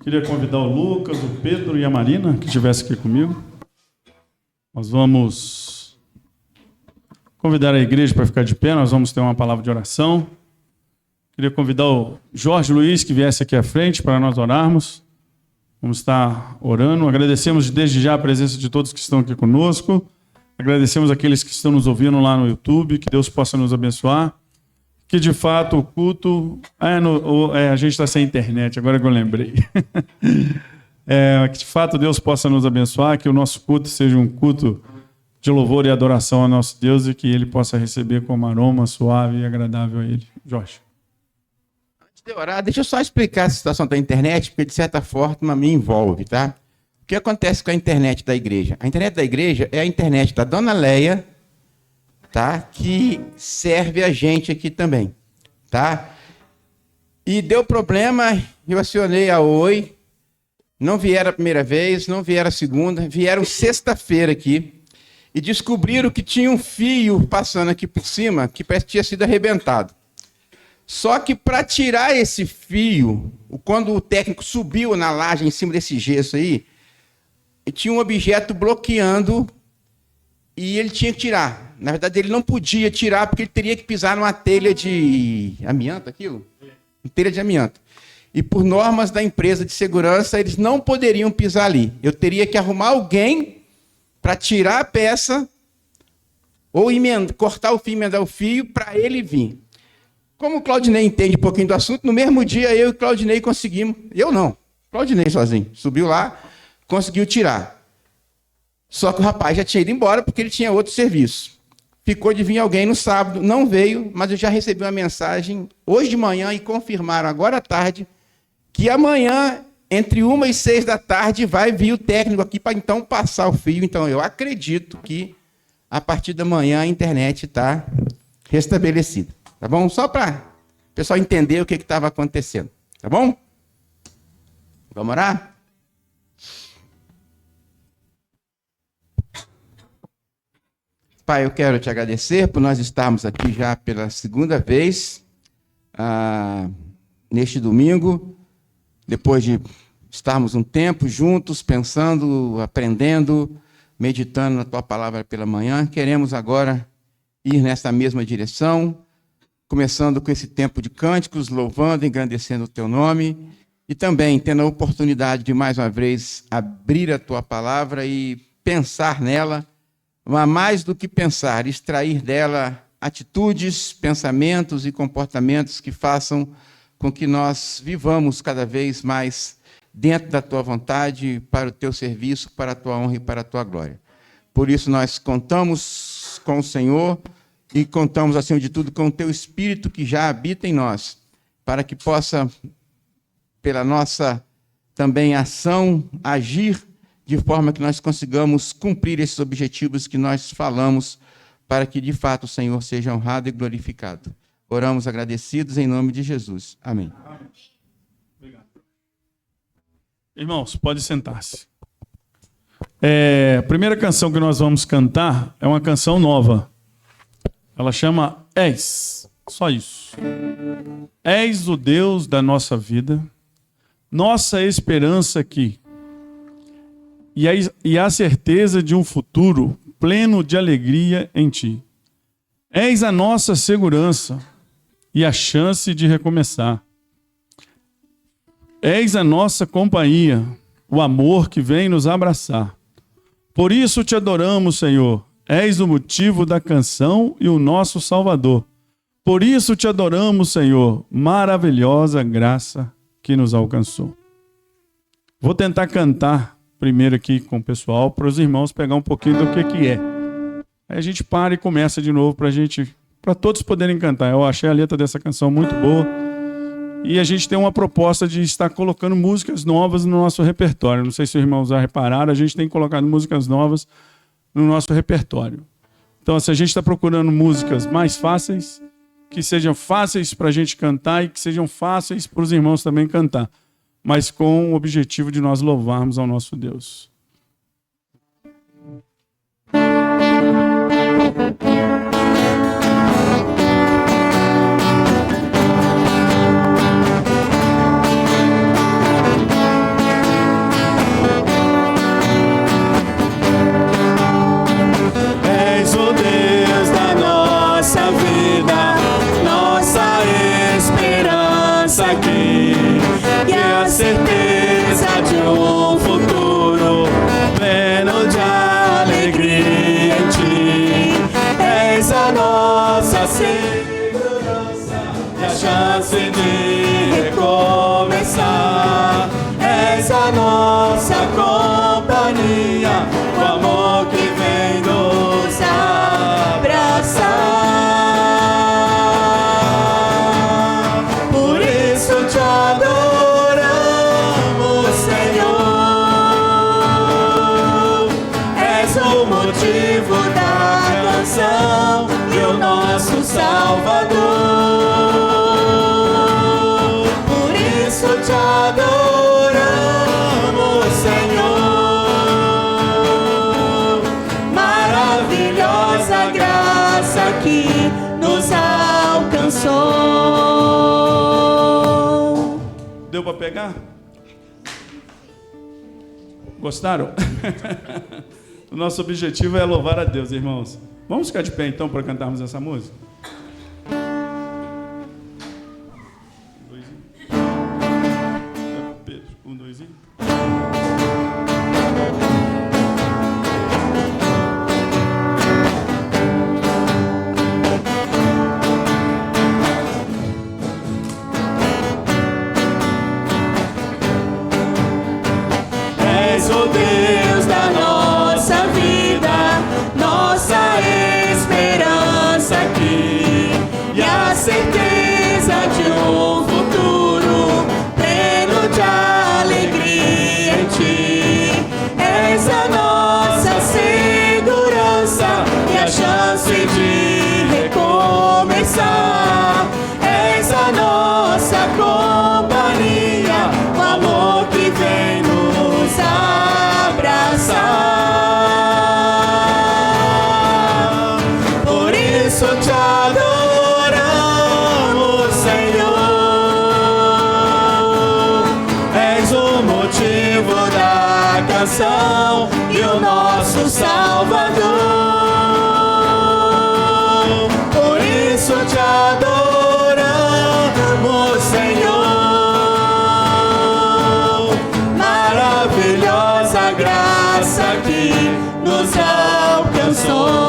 Queria convidar o Lucas, o Pedro e a Marina, que estivessem aqui comigo. Nós vamos convidar a igreja para ficar de pé, nós vamos ter uma palavra de oração. Queria convidar o Jorge Luiz, que viesse aqui à frente para nós orarmos. Vamos estar orando. Agradecemos desde já a presença de todos que estão aqui conosco. Agradecemos aqueles que estão nos ouvindo lá no YouTube. Que Deus possa nos abençoar. Que de fato o culto... a gente está sem internet, agora que eu lembrei. Que de fato Deus possa nos abençoar. Que o nosso culto seja um culto de louvor e adoração ao nosso Deus e que Ele possa receber como aroma suave e agradável a Ele. Jorge. De orar, deixa eu só explicar a situação da internet, porque de certa forma me envolve, tá? O que acontece com a internet da igreja? A internet da igreja é a internet da Dona Leia, tá? Que serve a gente aqui também, tá? E deu problema, eu acionei a Oi, não vieram a primeira vez, não vieram a segunda, vieram sexta-feira aqui e descobriram que tinha um fio passando aqui por cima que parece que tinha sido arrebentado. Só que para tirar esse fio, quando o técnico subiu na laje em cima desse gesso aí, tinha um objeto bloqueando e ele tinha que tirar. Na verdade, ele não podia tirar porque ele teria que pisar numa telha de amianto, aquilo? Telha de amianto. E por normas da empresa de segurança, eles não poderiam pisar ali. Eu teria que arrumar alguém para tirar a peça ou cortar o fio, emendar o fio para ele vir. Como o Claudinei entende um pouquinho do assunto, no mesmo dia eu e o Claudinei conseguimos... Eu não, Claudinei sozinho. Subiu lá, conseguiu tirar. Só que o rapaz já tinha ido embora porque ele tinha outro serviço. Ficou de vir alguém no sábado, não veio, mas eu já recebi uma mensagem hoje de manhã e confirmaram agora à tarde que amanhã, entre 1 e 6 da tarde, vai vir o técnico aqui para então passar o fio. Então eu acredito que a partir da manhã a internet está restabelecida. Tá bom? Só para o pessoal entender o que estava acontecendo. Tá bom? Vamos orar? Pai, eu quero te agradecer por nós estarmos aqui já pela segunda vez, neste domingo, depois de estarmos um tempo juntos, pensando, aprendendo, meditando na tua palavra pela manhã. Queremos agora ir nessa mesma direção, começando com esse tempo de cânticos, louvando, engrandecendo o teu nome, e também tendo a oportunidade de, mais uma vez, abrir a tua palavra e pensar nela, mas mais do que pensar, extrair dela atitudes, pensamentos e comportamentos que façam com que nós vivamos cada vez mais dentro da tua vontade, para o teu serviço, para a tua honra e para a tua glória. Por isso nós contamos com o Senhor, e contamos, acima de tudo, com o teu Espírito que já habita em nós, para que possa, pela nossa também ação, agir de forma que nós consigamos cumprir esses objetivos que nós falamos, para que, de fato, o Senhor seja honrado e glorificado. Oramos agradecidos em nome de Jesus. Amém. Obrigado. Irmãos, pode sentar-se. A primeira canção que nós vamos cantar é uma canção nova. Ela chama És, só isso. És o Deus da nossa vida, nossa esperança aqui, e a certeza de um futuro pleno de alegria em Ti. És a nossa segurança e a chance de recomeçar. És a nossa companhia, o amor que vem nos abraçar. Por isso te adoramos, Senhor. És o motivo da canção e o nosso Salvador. Por isso te adoramos, Senhor, maravilhosa graça que nos alcançou. Vou tentar cantar primeiro aqui com o pessoal, para os irmãos pegar um pouquinho do que é. Aí a gente para e começa de novo para todos poderem cantar. Eu achei a letra dessa canção muito boa. E a gente tem uma proposta de estar colocando músicas novas no nosso repertório. Não sei se os irmãos já repararam, a gente tem colocado músicas novas no nosso repertório. Então, se a gente está procurando músicas mais fáceis, que sejam fáceis para a gente cantar e que sejam fáceis para os irmãos também cantar, mas com o objetivo de nós louvarmos ao nosso Deus. esperança aqui e a certeza de um futuro pleno de alegria em ti. És a nossa segurança e a chance de recomeçar. És a nossa companhia, o amor que vem nos abraçar. Por isso te adoramos, Senhor. És o motivo da canção e o nosso Salvador. Por isso te adoramos, Senhor. Maravilhosa graça que nos alcançou. Deu para pegar? Gostaram? O nosso objetivo é louvar a Deus, irmãos. Vamos ficar de pé então para cantarmos essa música? És o Deus da nossa vida, nossa esperança aqui e a certeza de um futuro pleno de alegria em ti. És a nossa segurança e a chance de recomeçar. És a nossa companhia, o amor que vem nos abraçar. Por isso te adoramos, Senhor. És o motivo da canção e o nosso Salvador. Por isso te adoramos, Senhor. Maravilhosa graça que nos alcançou.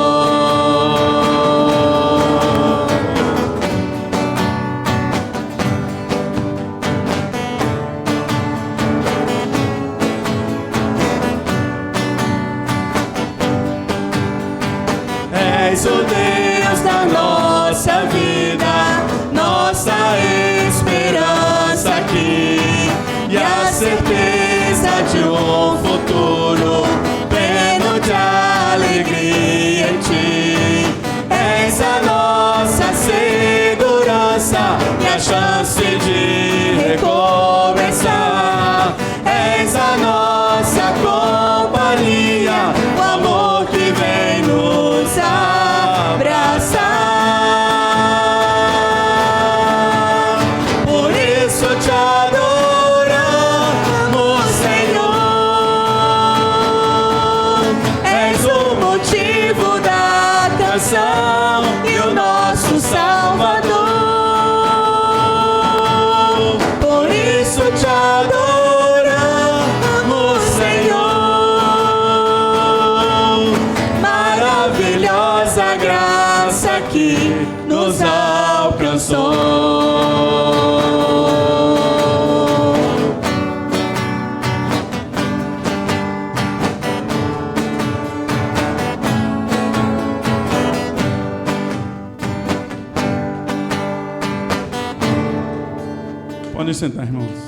És o Deus da nossa vida, nossa esperança aqui e a certeza de um futuro pleno de alegria em ti. És a nossa segurança e a chance de recomeçar. És a nossa companhia, o amor que vem nos abraçar. Por isso te adoramos, Senhor. És o motivo da canção e o nosso Salvador. Por isso te adoramos, Senhor. Maravilhosa graça que nos alcançou. Podem sentar, irmãos.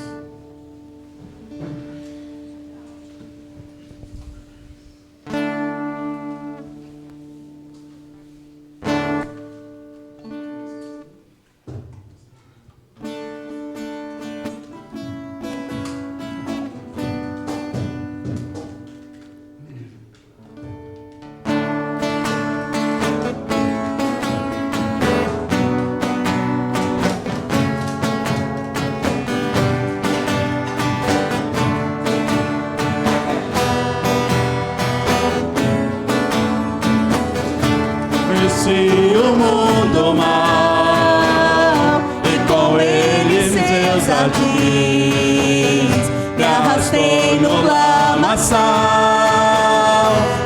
Conheci o mundo mal e com ele seus jardins, me arrastei no lamaçal,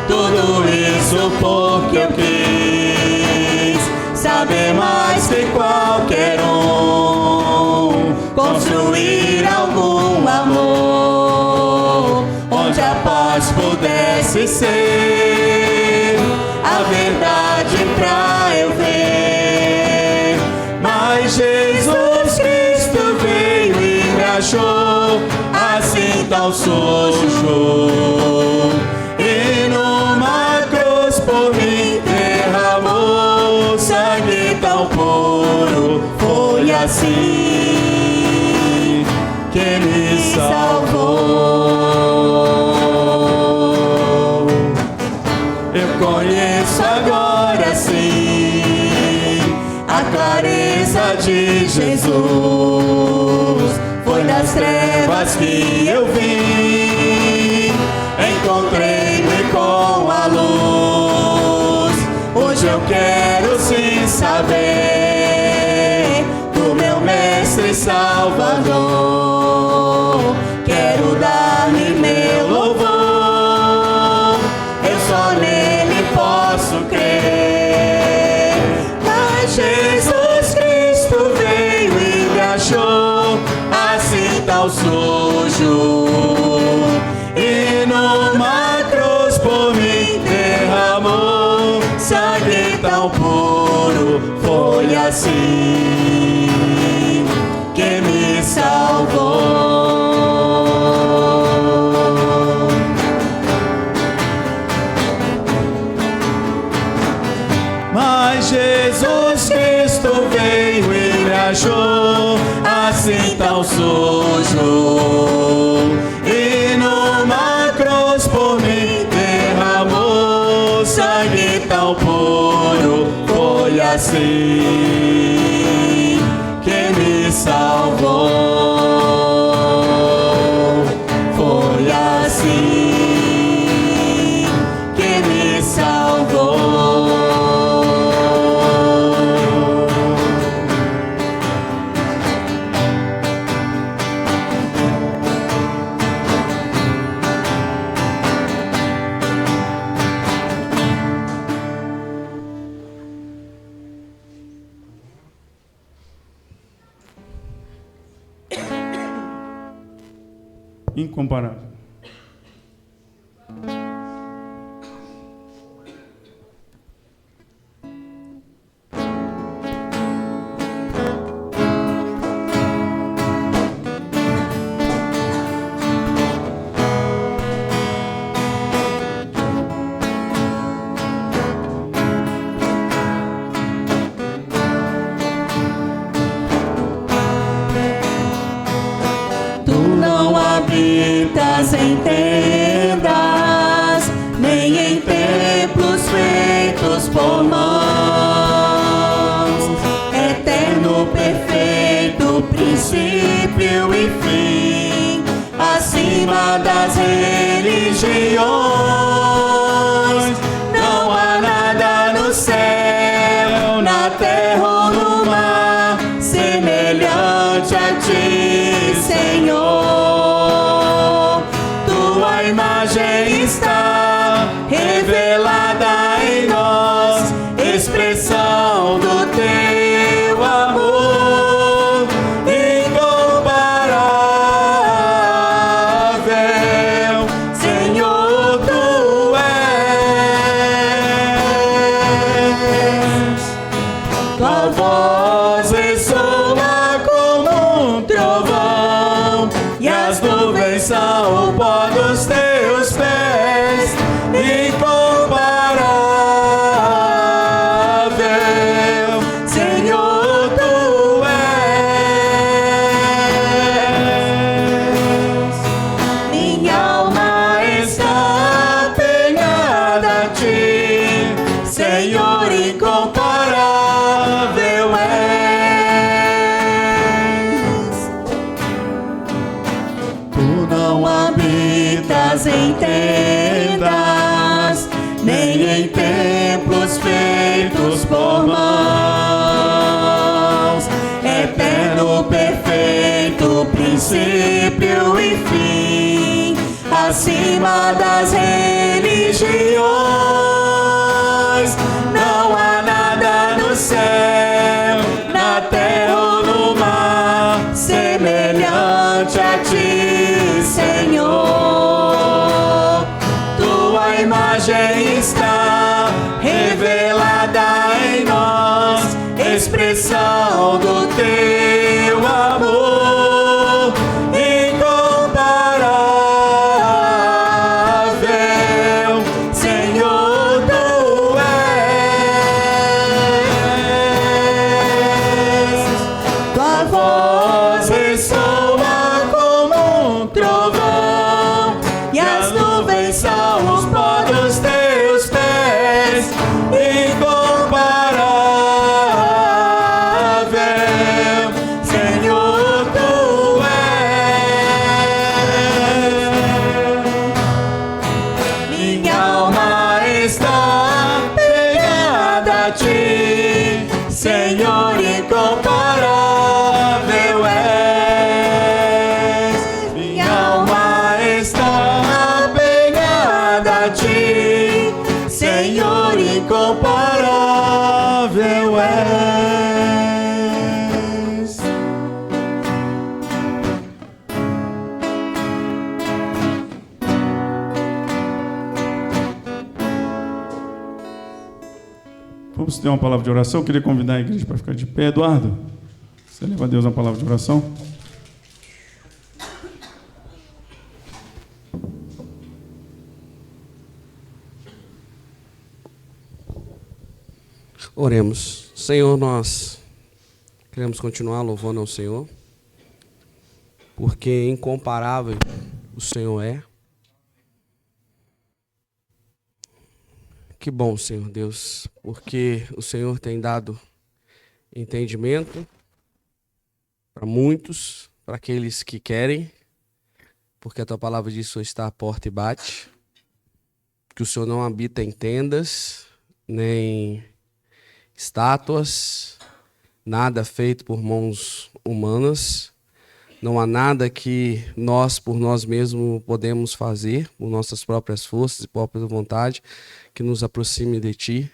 tudo isso porque eu quis saber mais que qualquer um, construir algum amor, onde a paz pudesse ser a verdade pra eu ver. Mas Jesus Cristo veio e me achou assim tão sujo, e numa cruz por mim derramou sangue tão puro. Foi assim que me salvou. Eu conheço agora sim a clareza de Jesus. Foi das trevas que eu vim, encontrei-me com a luz. Hoje eu quero sim saber do meu Mestre e Salvador. Quero dar-lhe meu louvor, eu só nele posso crer. Mas Jesus Cristo veio e me achou assim tão sujo, e numa cruz por mim derramou sangue tão puro. Foi assim que me salvou. Mas Jesus Cristo veio e me achou assim tão sujo, e numa cruz por mim derramou sangue tão puro. Foi assim que me salvou. Foi assim que me salvou. Incomparável. Habitas em tendas, nem em templos feitos por mãos. Eterno, perfeito, princípio e fim, acima das religiões. Não há nada no céu, na terra ou no mar, semelhante a ti, Senhor. Tua imagem está revelada em nós, expressão do teu amor incomparável. Senhor, tu és. Tua voz ressoa como um trovão, e as nuvens são o pó dos teus pés. Incomparável, Senhor, tu és. Minha alma está apegada a ti, Senhor, incomparável és. Tu não habitas em tendas, nem em templos feitos por mãos. Eterno, perfeito, feito princípio e fim, acima das religiões. Não há nada no céu, na terra ou no mar, semelhante a ti, Senhor. Tua imagem está revelada em nós, expressão do teu amor incomparável, Senhor, tu és. Tua voz ressoa como um trovão, e as nuvens são os pó dos teus pés, incomparável, Senhor, tu és. Minha alma está pegada a ti, Senhor, incomparável és. Minha alma está pegada a ti, Senhor, incomparável és. Vamos ter uma palavra de oração. Eu queria convidar a igreja para ficar de pé. Eduardo, você leva a Deus uma palavra de oração? Oremos. Senhor, nós queremos continuar louvando ao Senhor, porque incomparável o Senhor é. Que bom, Senhor Deus, porque o Senhor tem dado entendimento para muitos, para aqueles que querem, porque a tua palavra diz que o Senhor está à porta e bate, que o Senhor não habita em tendas, nem estátuas, nada feito por mãos humanas. Não há nada que nós, por nós mesmos, podemos fazer, por nossas próprias forças e própria vontade, que nos aproxime de Ti,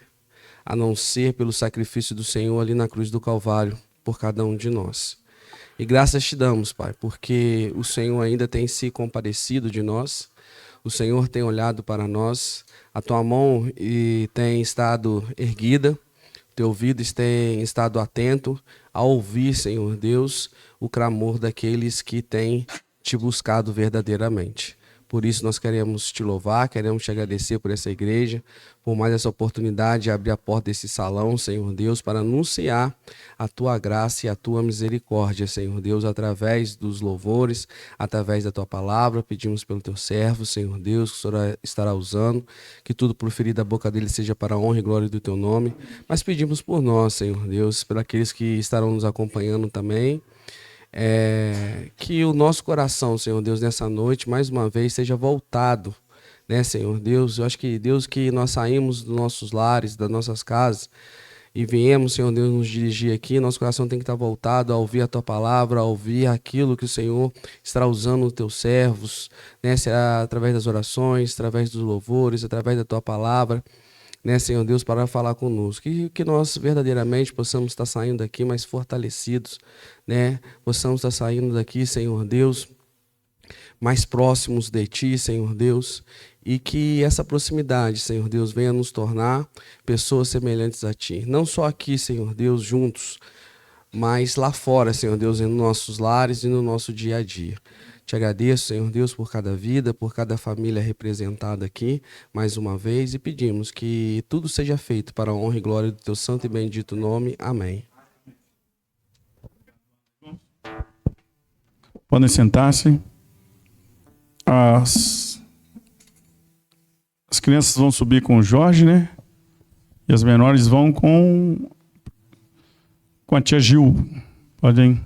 a não ser pelo sacrifício do Senhor ali na cruz do Calvário, por cada um de nós. E graças te damos, Pai, porque o Senhor ainda tem se compadecido de nós, o Senhor tem olhado para nós, a Tua mão tem estado erguida, teu ouvido tem estado atento a ouvir, Senhor Deus, o clamor daqueles que têm te buscado verdadeiramente. Por isso nós queremos te louvar, queremos te agradecer por essa igreja, por mais essa oportunidade de abrir a porta desse salão, Senhor Deus, para anunciar a tua graça e a tua misericórdia, Senhor Deus, através dos louvores, através da tua palavra. Pedimos pelo teu servo, Senhor Deus, que o Senhor estará usando, que tudo proferido da boca dele seja para a honra e glória do teu nome. Mas pedimos por nós, Senhor Deus, por aqueles que estarão nos acompanhando também, que o nosso coração, Senhor Deus, nessa noite, mais uma vez, seja voltado, né, Senhor Deus? Eu acho que, Deus, que nós saímos dos nossos lares, das nossas casas, e viemos, Senhor Deus, nos dirigir aqui, nosso coração tem que estar voltado a ouvir a Tua palavra, a ouvir aquilo que o Senhor estará usando os Teus servos, né, será através das orações, através dos louvores, através da Tua palavra, né, Senhor Deus, para falar conosco. Que nós verdadeiramente possamos estar saindo daqui mais fortalecidos, né? Possamos estar saindo daqui, Senhor Deus, mais próximos de Ti, Senhor Deus, e que essa proximidade, Senhor Deus, venha nos tornar pessoas semelhantes a Ti. Não só aqui, Senhor Deus, juntos, mas lá fora, Senhor Deus, nos nossos lares e no nosso dia a dia. Te agradeço, Senhor Deus, por cada vida, por cada família representada aqui, mais uma vez, e pedimos que tudo seja feito para a honra e glória do Teu santo e bendito nome. Amém. Podem sentar-se. As crianças vão subir com o Jorge, né? E as menores vão com a tia Gil. Podem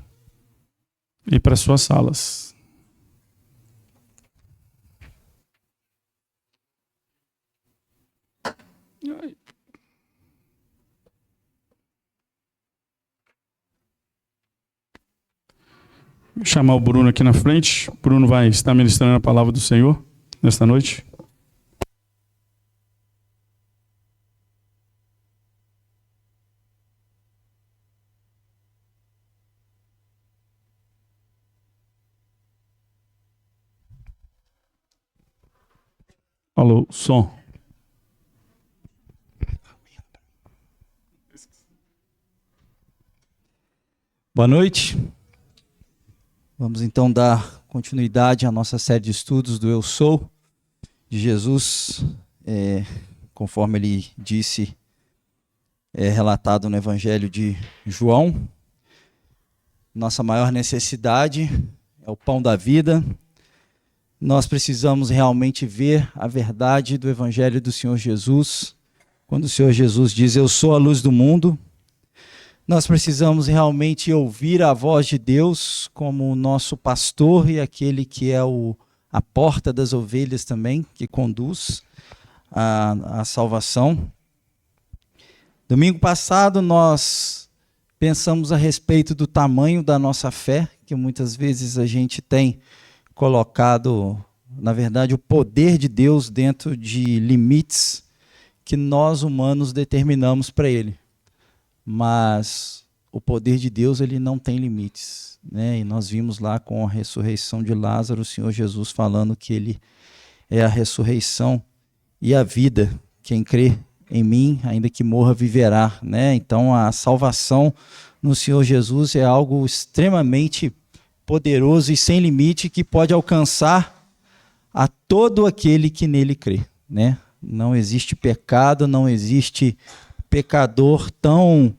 ir para suas salas. Chamar o Bruno aqui na frente. O Bruno vai estar ministrando a palavra do Senhor nesta noite. Alô, som. Boa noite. Vamos então dar continuidade à nossa série de estudos do Eu Sou, de Jesus, conforme ele disse, relatado no Evangelho de João. Nossa maior necessidade é o pão da vida. Nós precisamos realmente ver a verdade do Evangelho do Senhor Jesus. Quando o Senhor Jesus diz, eu sou a luz do mundo, nós precisamos realmente ouvir a voz de Deus como o nosso pastor e aquele que é a porta das ovelhas também, que conduz a salvação. Domingo passado nós pensamos a respeito do tamanho da nossa fé, que muitas vezes a gente tem colocado, na verdade, o poder de Deus dentro de limites que nós humanos determinamos para ele. Mas o poder de Deus, ele não tem limites, né? E nós vimos lá com a ressurreição de Lázaro, o Senhor Jesus falando que ele é a ressurreição e a vida. Quem crê em mim, ainda que morra, viverá, né? Então a salvação no Senhor Jesus é algo extremamente poderoso e sem limite, que pode alcançar a todo aquele que nele crê, né? Não existe pecado, não existe pecador tão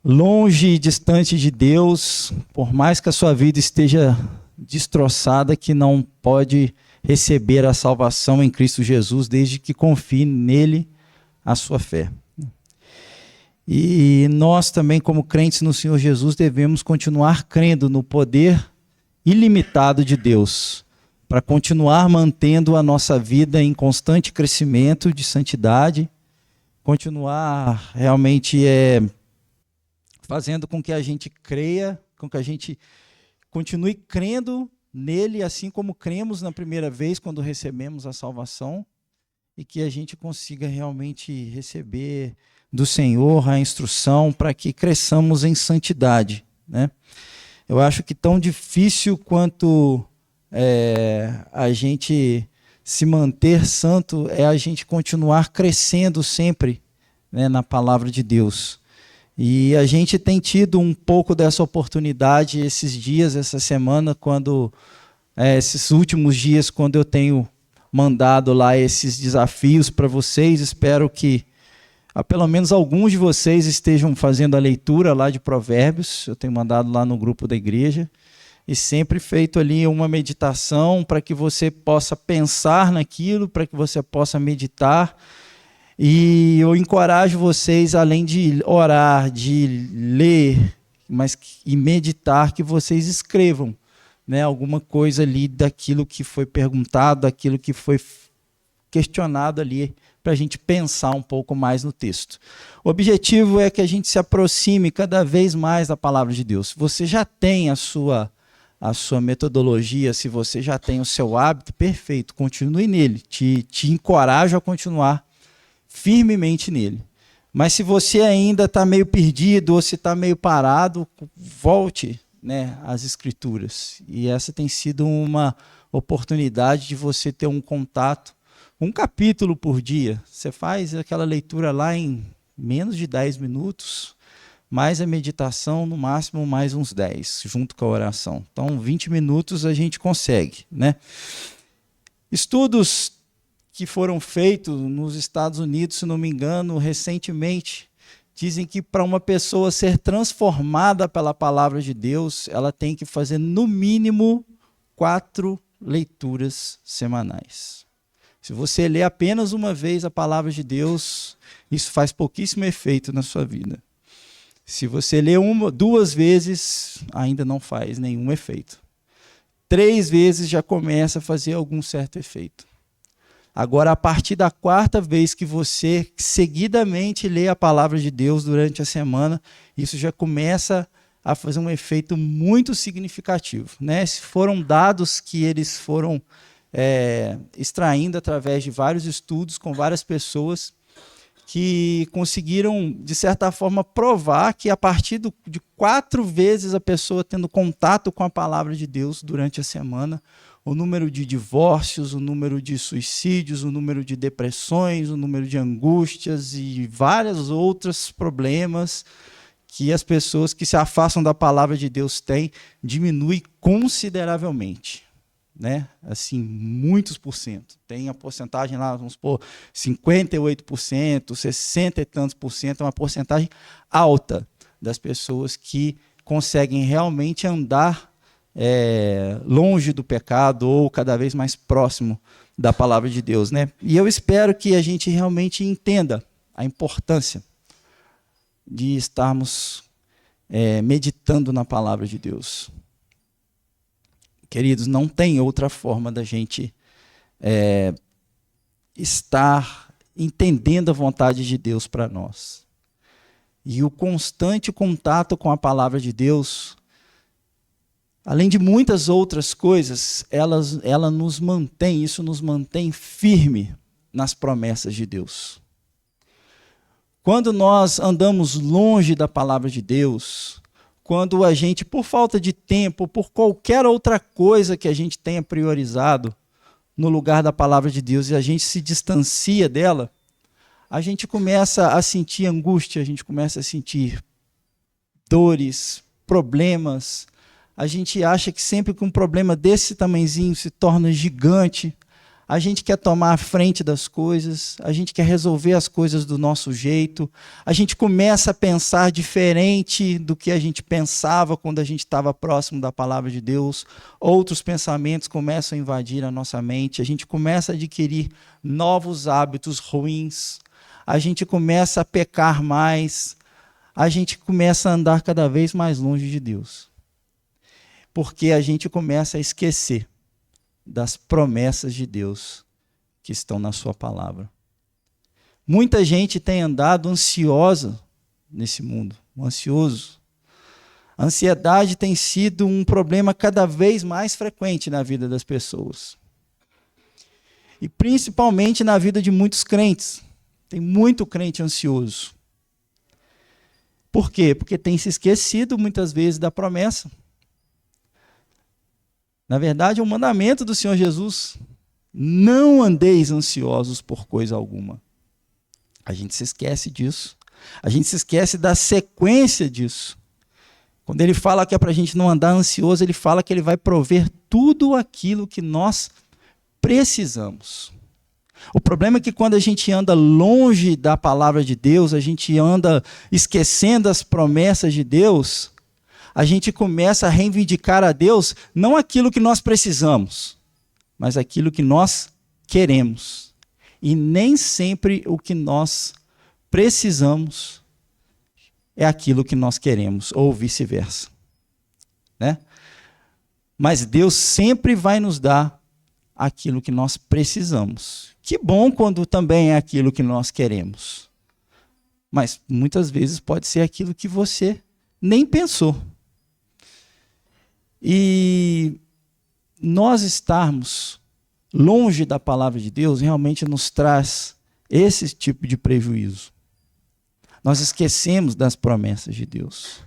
longe e distante de Deus, por mais que a sua vida esteja destroçada, que não pode receber a salvação em Cristo Jesus, desde que confie nele a sua fé. E nós também, como crentes no Senhor Jesus, devemos continuar crendo no poder ilimitado de Deus, para continuar mantendo a nossa vida em constante crescimento de santidade, continuar realmente fazendo com que a gente creia, com que a gente continue crendo nele, assim como cremos na primeira vez quando recebemos a salvação, e que a gente consiga realmente receber do Senhor a instrução para que cresçamos em santidade, né? Eu acho que tão difícil quanto a gente se manter santo é a gente continuar crescendo sempre, né, na palavra de Deus. E a gente tem tido um pouco dessa oportunidade esses dias, essa semana, esses últimos dias, quando eu tenho mandado lá esses desafios para vocês. Espero que pelo menos alguns de vocês estejam fazendo a leitura lá de Provérbios. Eu tenho mandado lá no grupo da igreja. E sempre feito ali uma meditação para que você possa pensar naquilo, para que você possa meditar. E eu encorajo vocês, além de orar, de ler, e meditar, que vocês escrevam, né, alguma coisa ali daquilo que foi perguntado, daquilo que foi questionado ali, para a gente pensar um pouco mais no texto. O objetivo é que a gente se aproxime cada vez mais da palavra de Deus. Você já tem a sua metodologia, se você já tem o seu hábito, perfeito, continue nele. Te encorajo a continuar firmemente nele. Mas se você ainda está meio perdido ou se está meio parado, volte, né, às Escrituras. E essa tem sido uma oportunidade de você ter um contato, um capítulo por dia. Você faz aquela leitura lá em menos de 10 minutos, mais a meditação, no máximo mais uns 10, junto com a oração. Então, 20 minutos a gente consegue, né? Estudos que foram feitos nos Estados Unidos, se não me engano, recentemente, dizem que para uma pessoa ser transformada pela palavra de Deus, ela tem que fazer no mínimo 4 leituras semanais. Se você lê apenas uma vez a palavra de Deus, isso faz pouquíssimo efeito na sua vida. Se você lê 2 vezes, ainda não faz nenhum efeito. 3 vezes já começa a fazer algum certo efeito. Agora, a partir da 4ª vez que você seguidamente lê a palavra de Deus durante a semana, isso já começa a fazer um efeito muito significativo, né? Foram dados que eles foram extraindo através de vários estudos com várias pessoas que conseguiram, de certa forma, provar que a partir de 4 vezes a pessoa tendo contato com a palavra de Deus durante a semana, o número de divórcios, o número de suicídios, o número de depressões, o número de angústias e vários outros problemas que as pessoas que se afastam da palavra de Deus têm, diminui consideravelmente, né? Assim, muitos por cento. Tem a porcentagem lá, vamos supor, 58%, 60 e tantos por cento, é uma porcentagem alta das pessoas que conseguem realmente andar longe do pecado ou cada vez mais próximo da palavra de Deus, né? E eu espero que a gente realmente entenda a importância de estarmos meditando na palavra de Deus. Queridos, não tem outra forma da gente estar entendendo a vontade de Deus para nós. E o constante contato com a palavra de Deus, além de muitas outras coisas, ela nos mantém, isso nos mantém firme nas promessas de Deus. Quando nós andamos longe da palavra de Deus, quando a gente, por falta de tempo, por qualquer outra coisa que a gente tenha priorizado no lugar da palavra de Deus e a gente se distancia dela, a gente começa a sentir angústia, a gente começa a sentir dores, problemas. A gente acha que sempre que um problema desse tamanhozinho se torna gigante, a gente quer tomar a frente das coisas, a gente quer resolver as coisas do nosso jeito, a gente começa a pensar diferente do que a gente pensava quando a gente estava próximo da palavra de Deus, outros pensamentos começam a invadir a nossa mente, a gente começa a adquirir novos hábitos ruins, a gente começa a pecar mais, a gente começa a andar cada vez mais longe de Deus, porque a gente começa a esquecer das promessas de Deus que estão na sua palavra. Muita gente tem andado ansiosa nesse mundo, ansioso. A ansiedade tem sido um problema cada vez mais frequente na vida das pessoas. E principalmente na vida de muitos crentes. Tem muito crente ansioso. Por quê? Porque tem se esquecido muitas vezes da promessa. Na verdade, é um mandamento do Senhor Jesus. Não andeis ansiosos por coisa alguma. A gente se esquece disso. A gente se esquece da sequência disso. Quando ele fala que é para a gente não andar ansioso, ele fala que ele vai prover tudo aquilo que nós precisamos. O problema é que quando a gente anda longe da palavra de Deus, a gente anda esquecendo as promessas de Deus, a gente começa a reivindicar a Deus não aquilo que nós precisamos, mas aquilo que nós queremos. E nem sempre o que nós precisamos é aquilo que nós queremos, ou vice-versa, né? Mas Deus sempre vai nos dar aquilo que nós precisamos. Que bom quando também é aquilo que nós queremos. Mas muitas vezes pode ser aquilo que você nem pensou. E nós estarmos longe da palavra de Deus realmente nos traz esse tipo de prejuízo. Nós esquecemos das promessas de Deus.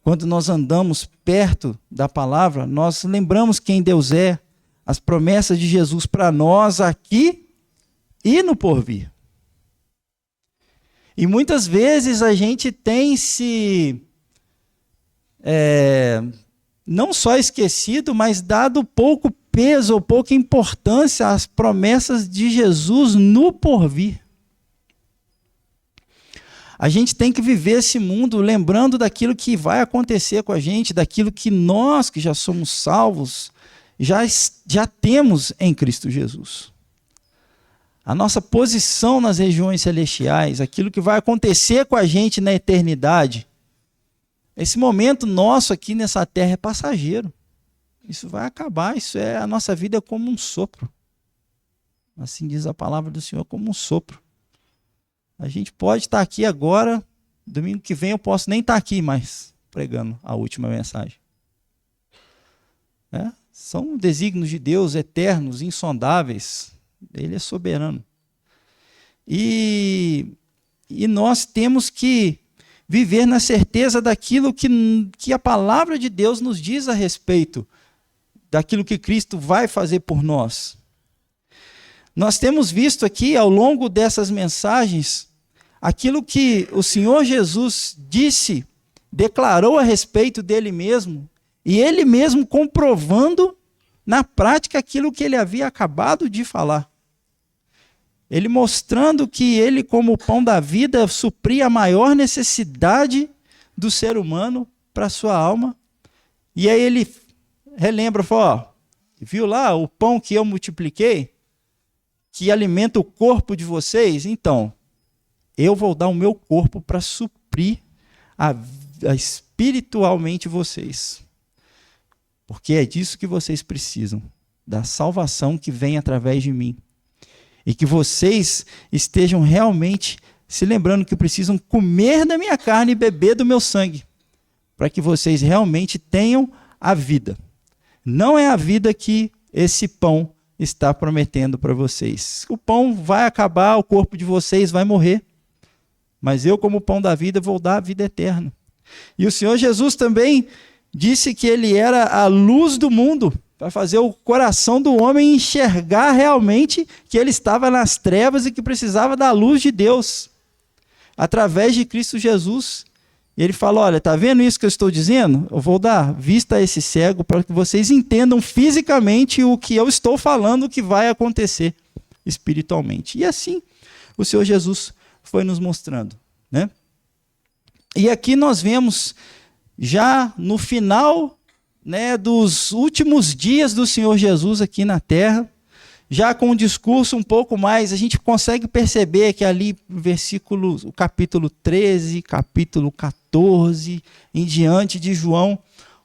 Quando nós andamos perto da palavra, nós lembramos quem Deus é, as promessas de Jesus para nós aqui e no porvir. E muitas vezes a gente tem se não só esquecido, mas dado pouco peso ou pouca importância às promessas de Jesus no porvir. A gente tem que viver esse mundo lembrando daquilo que vai acontecer com a gente, daquilo que nós, que já somos salvos, já temos em Cristo Jesus. A nossa posição nas regiões celestiais, aquilo que vai acontecer com a gente na eternidade. Esse momento nosso aqui nessa terra é passageiro. Isso vai acabar, a nossa vida é como um sopro. Assim diz a palavra do Senhor, como um sopro. A gente pode estar aqui agora, domingo que vem eu posso nem estar aqui mais. pregando a última mensagem. São desígnios de Deus eternos, insondáveis. Ele é soberano. E nós temos que viver na certeza daquilo que a palavra de Deus nos diz a respeito daquilo que Cristo vai fazer por nós. Nós temos visto aqui, ao longo dessas mensagens, aquilo que o Senhor Jesus disse, declarou a respeito dele mesmo, e ele mesmo comprovando na prática aquilo que ele havia acabado de falar. Ele mostrando que ele, como o pão da vida, supria a maior necessidade do ser humano para a sua alma. E aí ele relembra, fala, viu lá o pão que eu multipliquei, que alimenta o corpo de vocês? Então, eu vou dar o meu corpo para suprir espiritualmente vocês. Porque é disso que vocês precisam, da salvação que vem através de mim. E que vocês estejam realmente se lembrando que precisam comer da minha carne e beber do meu sangue, para que vocês realmente tenham a vida. Não é a vida que esse pão está prometendo para vocês. O pão vai acabar, o corpo de vocês vai morrer, mas eu, como pão da vida, vou dar a vida eterna. E o Senhor Jesus também disse que ele era a luz do mundo, para fazer o coração do homem enxergar realmente que ele estava nas trevas e que precisava da luz de Deus, através de Cristo Jesus. E ele fala, olha, está vendo isso que eu estou dizendo? Eu vou dar vista a esse cego para que vocês entendam fisicamente o que eu estou falando que vai acontecer espiritualmente. E assim o Senhor Jesus foi nos mostrando, né? E aqui nós vemos já no final, né, dos últimos dias do Senhor Jesus aqui na terra, já com um discurso um pouco mais, a gente consegue perceber que ali o capítulo 13, capítulo 14, em diante de João,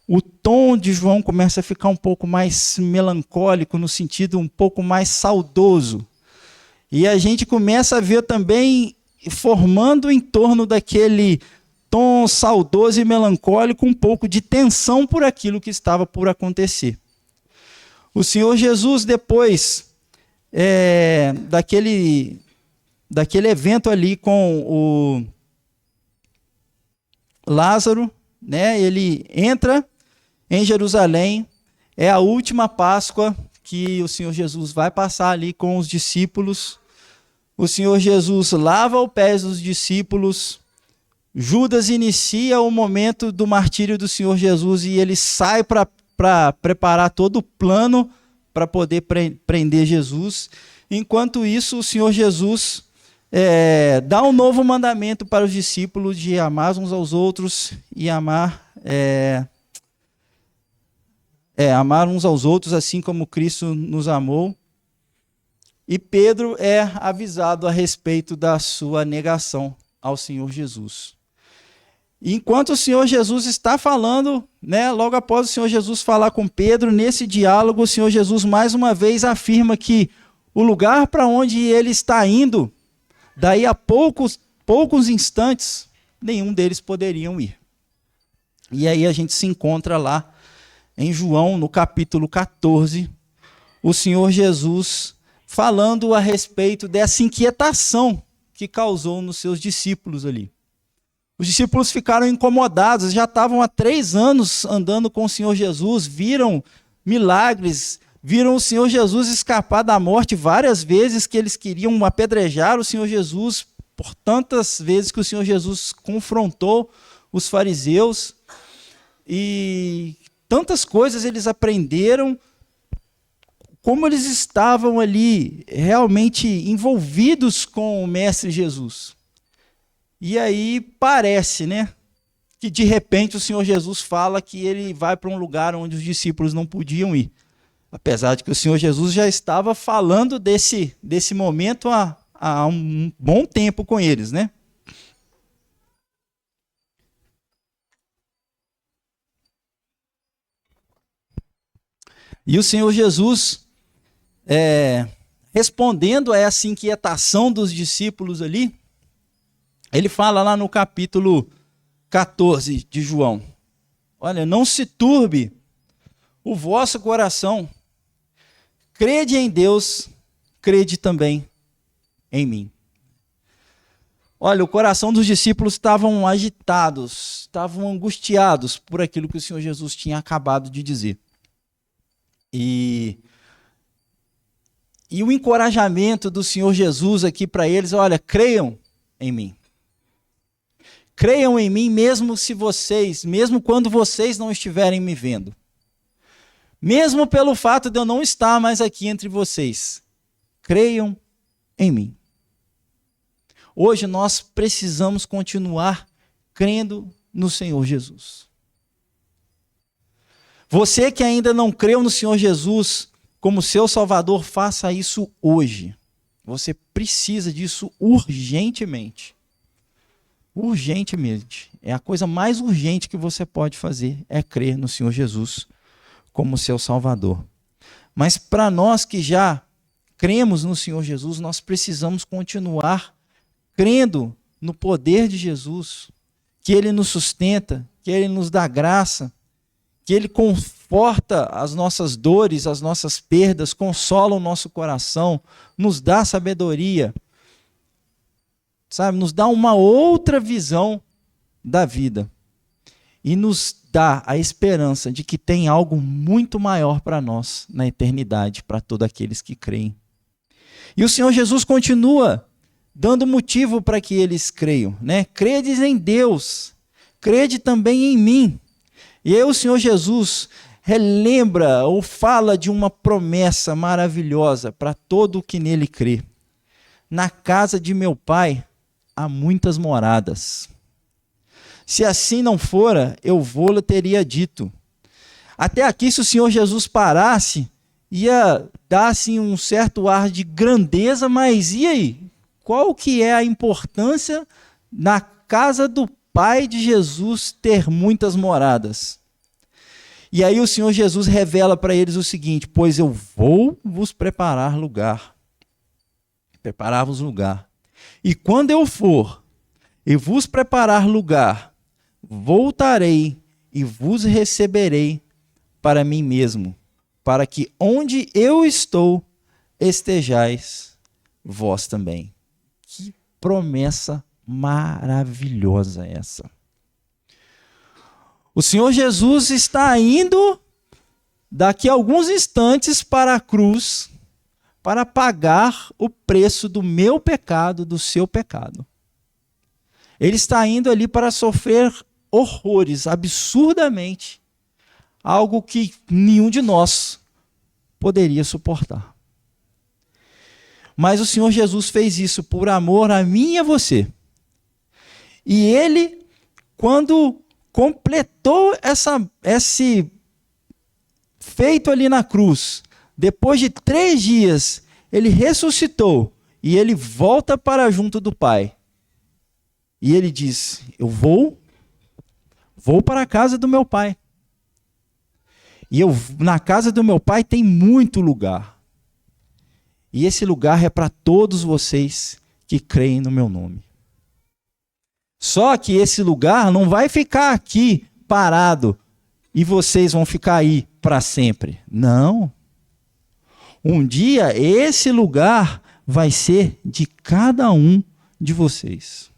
o tom de João começa a ficar um pouco mais melancólico, no sentido um pouco mais saudoso. E a gente começa a ver também, formando em torno daquele tom saudoso e melancólico, um pouco de tensão por aquilo que estava por acontecer. O Senhor Jesus, depois daquele evento ali com o Lázaro, né, ele entra em Jerusalém, é a última Páscoa que o Senhor Jesus vai passar ali com os discípulos. O Senhor Jesus lava os pés dos discípulos. Judas inicia o momento do martírio do Senhor Jesus e ele sai para preparar todo o plano para poder prender Jesus. Enquanto isso, o Senhor Jesus dá um novo mandamento para os discípulos de amar uns aos outros e amar uns aos outros assim como Cristo nos amou. E Pedro é avisado a respeito da sua negação ao Senhor Jesus. Enquanto o Senhor Jesus está falando, né, logo após o Senhor Jesus falar com Pedro, nesse diálogo, o Senhor Jesus mais uma vez afirma que o lugar para onde ele está indo, daí a poucos instantes, nenhum deles poderiam ir. E aí a gente se encontra lá em João, no capítulo 14, o Senhor Jesus falando a respeito dessa inquietação que causou nos seus discípulos ali. Os discípulos ficaram incomodados, já estavam há 3 anos andando com o Senhor Jesus, viram milagres, viram o Senhor Jesus escapar da morte várias vezes, que eles queriam apedrejar o Senhor Jesus, por tantas vezes que o Senhor Jesus confrontou os fariseus, e tantas coisas eles aprenderam, como eles estavam ali realmente envolvidos com o Mestre Jesus. E aí parece, né, que de repente o Senhor Jesus fala que ele vai para um lugar onde os discípulos não podiam ir. Apesar de que o Senhor Jesus já estava falando desse momento há um bom tempo com eles, né? E o Senhor Jesus, respondendo a essa inquietação dos discípulos ali, ele fala lá no capítulo 14 de João, Olha, não se turbe o vosso coração. Crede em Deus, crede também em mim. Olha, o coração dos discípulos estavam agitados, estavam angustiados por aquilo que o Senhor Jesus tinha acabado de dizer. E o encorajamento do Senhor Jesus aqui para eles, olha, creiam em mim. Creiam em mim mesmo quando vocês não estiverem me vendo. Mesmo pelo fato de eu não estar mais aqui entre vocês. Creiam em mim. Hoje nós precisamos continuar crendo no Senhor Jesus. Você que ainda não creu no Senhor Jesus como seu Salvador, faça isso hoje. Você precisa disso urgentemente. Urgentemente. É a coisa mais urgente que você pode fazer, é crer no Senhor Jesus como seu Salvador. Mas para nós que já cremos no Senhor Jesus, nós precisamos continuar crendo no poder de Jesus, que Ele nos sustenta, que Ele nos dá graça, que Ele conforta as nossas dores, as nossas perdas, consola o nosso coração, nos dá sabedoria, sabe, nos dá uma outra visão da vida e nos dá a esperança de que tem algo muito maior para nós na eternidade, para todos aqueles que creem. E o Senhor Jesus continua dando motivo para que eles creiam, né? Credes em Deus, crede também em mim. E aí o Senhor Jesus relembra ou fala de uma promessa maravilhosa para todo o que nele crê. Na casa de meu Pai há muitas moradas. Se assim não fora, eu vou-lhe teria dito. Até aqui, se o Senhor Jesus parasse, ia dar assim, um certo ar de grandeza, mas e aí? Qual que é a importância na casa do Pai de Jesus ter muitas moradas? E aí o Senhor Jesus revela para eles o seguinte: pois eu vou vos preparar lugar. Preparar-vos lugar. E quando eu for e vos preparar lugar, voltarei e vos receberei para mim mesmo, para que onde eu estou, estejais vós também. Que promessa maravilhosa essa. O Senhor Jesus está indo daqui a alguns instantes para a cruz para pagar o preço do meu pecado, do seu pecado. Ele está indo ali para sofrer horrores, absurdamente, algo que nenhum de nós poderia suportar. Mas o Senhor Jesus fez isso por amor a mim e a você. E Ele, quando completou esse feito ali na cruz, depois de 3 dias, Ele ressuscitou e Ele volta para junto do Pai. E Ele diz: eu vou para a casa do meu Pai. E na casa do meu Pai tem muito lugar. E esse lugar é para todos vocês que creem no meu nome. Só que esse lugar não vai ficar aqui parado e vocês vão ficar aí para sempre. Não. Um dia esse lugar vai ser de cada um de vocês.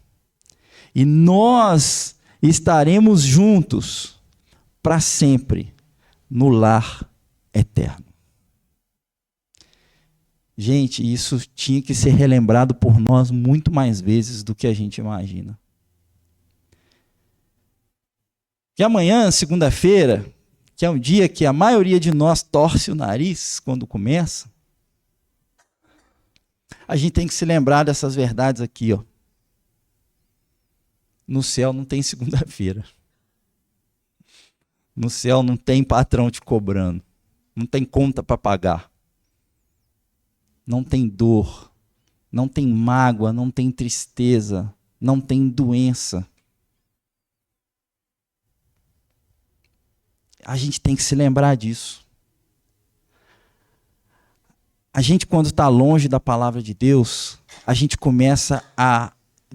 E nós estaremos juntos para sempre no lar eterno. Gente, isso tinha que ser relembrado por nós muito mais vezes do que a gente imagina. Que amanhã, segunda-feira, que é um dia que a maioria de nós torce o nariz quando começa, a gente tem que se lembrar dessas verdades aqui, ó. No céu não tem segunda-feira. No céu não tem patrão te cobrando. Não tem conta para pagar. Não tem dor. Não tem mágoa. Não tem tristeza. Não tem doença. A gente tem que se lembrar disso. A gente, quando está longe da palavra de Deus, a gente começa a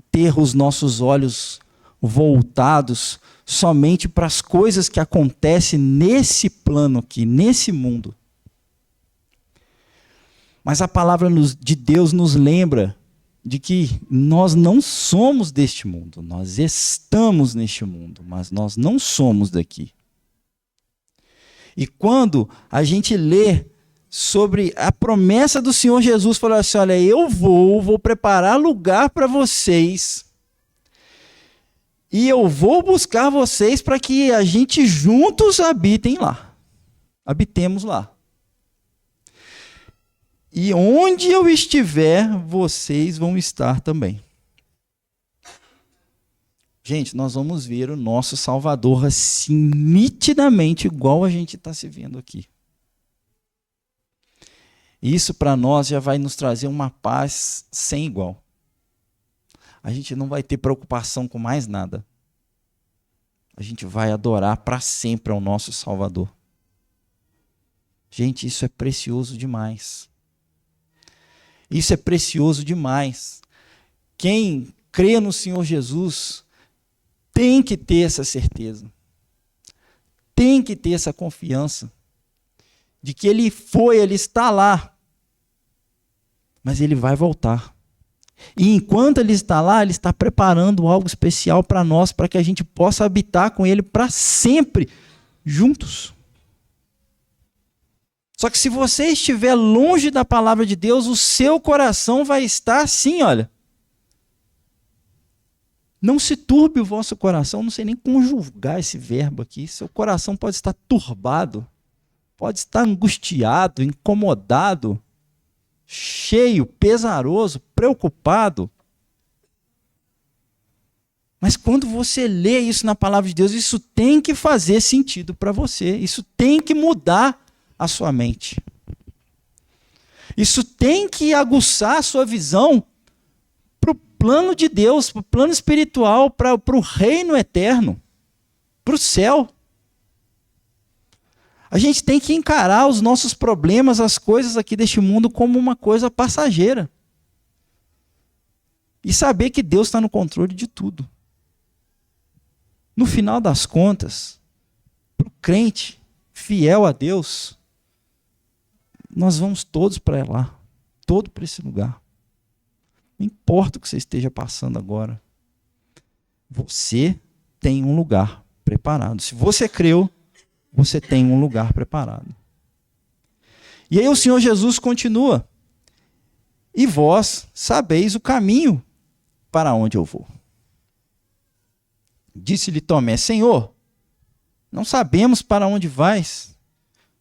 ter os nossos olhos voltados somente para as coisas que acontecem nesse plano aqui, nesse mundo. Mas a palavra de Deus nos lembra de que nós não somos deste mundo. Nós estamos neste mundo, mas nós não somos daqui. E quando a gente lê sobre a promessa do Senhor Jesus, falou assim, olha, eu vou preparar lugar para vocês, e eu vou buscar vocês para que a gente juntos habitemos lá. E onde eu estiver, vocês vão estar também. Gente, nós vamos ver o nosso Salvador assim, nitidamente, igual a gente está se vendo aqui. Isso para nós já vai nos trazer uma paz sem igual. A gente não vai ter preocupação com mais nada. A gente vai adorar para sempre ao nosso Salvador. Gente, isso é precioso demais. Isso é precioso demais. Quem crê no Senhor Jesus tem que ter essa certeza. Tem que ter essa confiança de que Ele está lá. Mas Ele vai voltar. E enquanto Ele está lá, Ele está preparando algo especial para nós, para que a gente possa habitar com Ele para sempre, juntos. Só que se você estiver longe da palavra de Deus, o seu coração vai estar assim, olha. Não se turbe o vosso coração, não sei nem conjugar esse verbo aqui. Seu coração pode estar turbado, pode estar angustiado, incomodado, cheio, pesaroso, preocupado. Mas quando você lê isso na palavra de Deus, isso tem que fazer sentido para você. Isso tem que mudar a sua mente. Isso tem que aguçar a sua visão para o plano de Deus, para o plano espiritual, para o reino eterno, para o céu. A gente tem que encarar os nossos problemas, as coisas aqui deste mundo como uma coisa passageira. E saber que Deus está no controle de tudo. No final das contas, para o crente fiel a Deus, nós vamos todos para lá, todos para esse lugar. Não importa o que você esteja passando agora. Você tem um lugar preparado. Se você creu, você tem um lugar preparado. E aí o Senhor Jesus continua. E vós sabeis o caminho para onde eu vou. Disse-lhe Tomé, Senhor, não sabemos para onde vais.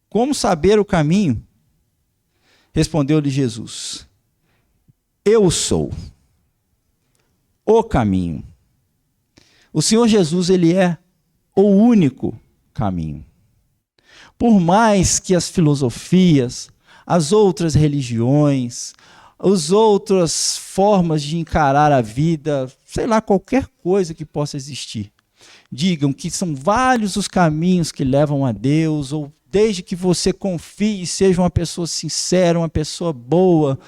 Como saber o caminho? Respondeu-lhe Jesus, eu sou o caminho. O Senhor Jesus, Ele é o único caminho. Por mais que as filosofias, as outras religiões, as outras formas de encarar a vida, sei lá, qualquer coisa que possa existir, digam que são vários os caminhos que levam a Deus, ou desde que você confie e seja uma pessoa sincera, uma pessoa boa,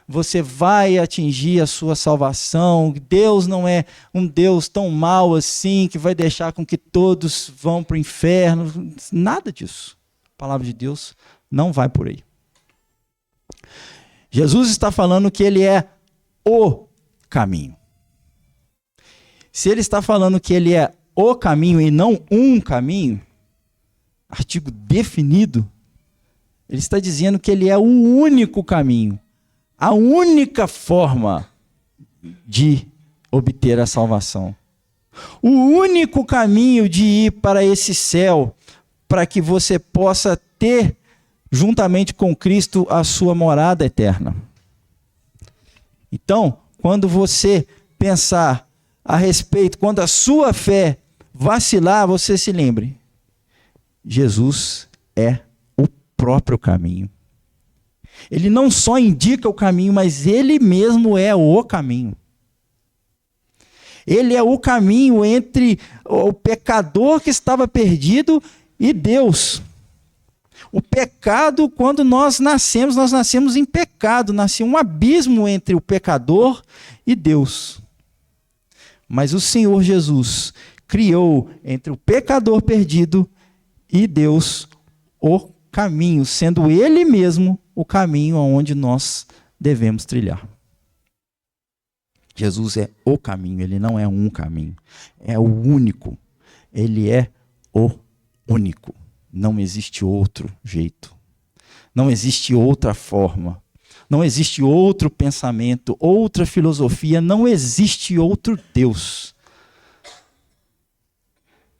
você vai atingir a sua salvação. Deus não é um Deus tão mau assim, que vai deixar com que todos vão para o inferno. Nada disso. A palavra de Deus não vai por aí. Jesus está falando que Ele é o caminho. Se Ele está falando que Ele é o caminho e não um caminho, artigo definido, Ele está dizendo que Ele é o único caminho, a única forma de obter a salvação. O único caminho de ir para esse céu, para que você possa ter, juntamente com Cristo, a sua morada eterna. Então, quando você pensar a respeito, quando a sua fé vacilar, você se lembre, Jesus é o próprio caminho. Ele não só indica o caminho, mas Ele mesmo é o caminho. Ele é o caminho entre o pecador que estava perdido e Deus. O pecado, quando nós nascemos em pecado, nasce um abismo entre o pecador e Deus. Mas o Senhor Jesus criou entre o pecador perdido e Deus o caminho, sendo Ele mesmo o caminho aonde nós devemos trilhar. Jesus é o caminho, Ele não é um caminho, é o único. Ele é o único. Não existe outro jeito. Não existe outra forma. Não existe outro pensamento, outra filosofia. Não existe outro Deus.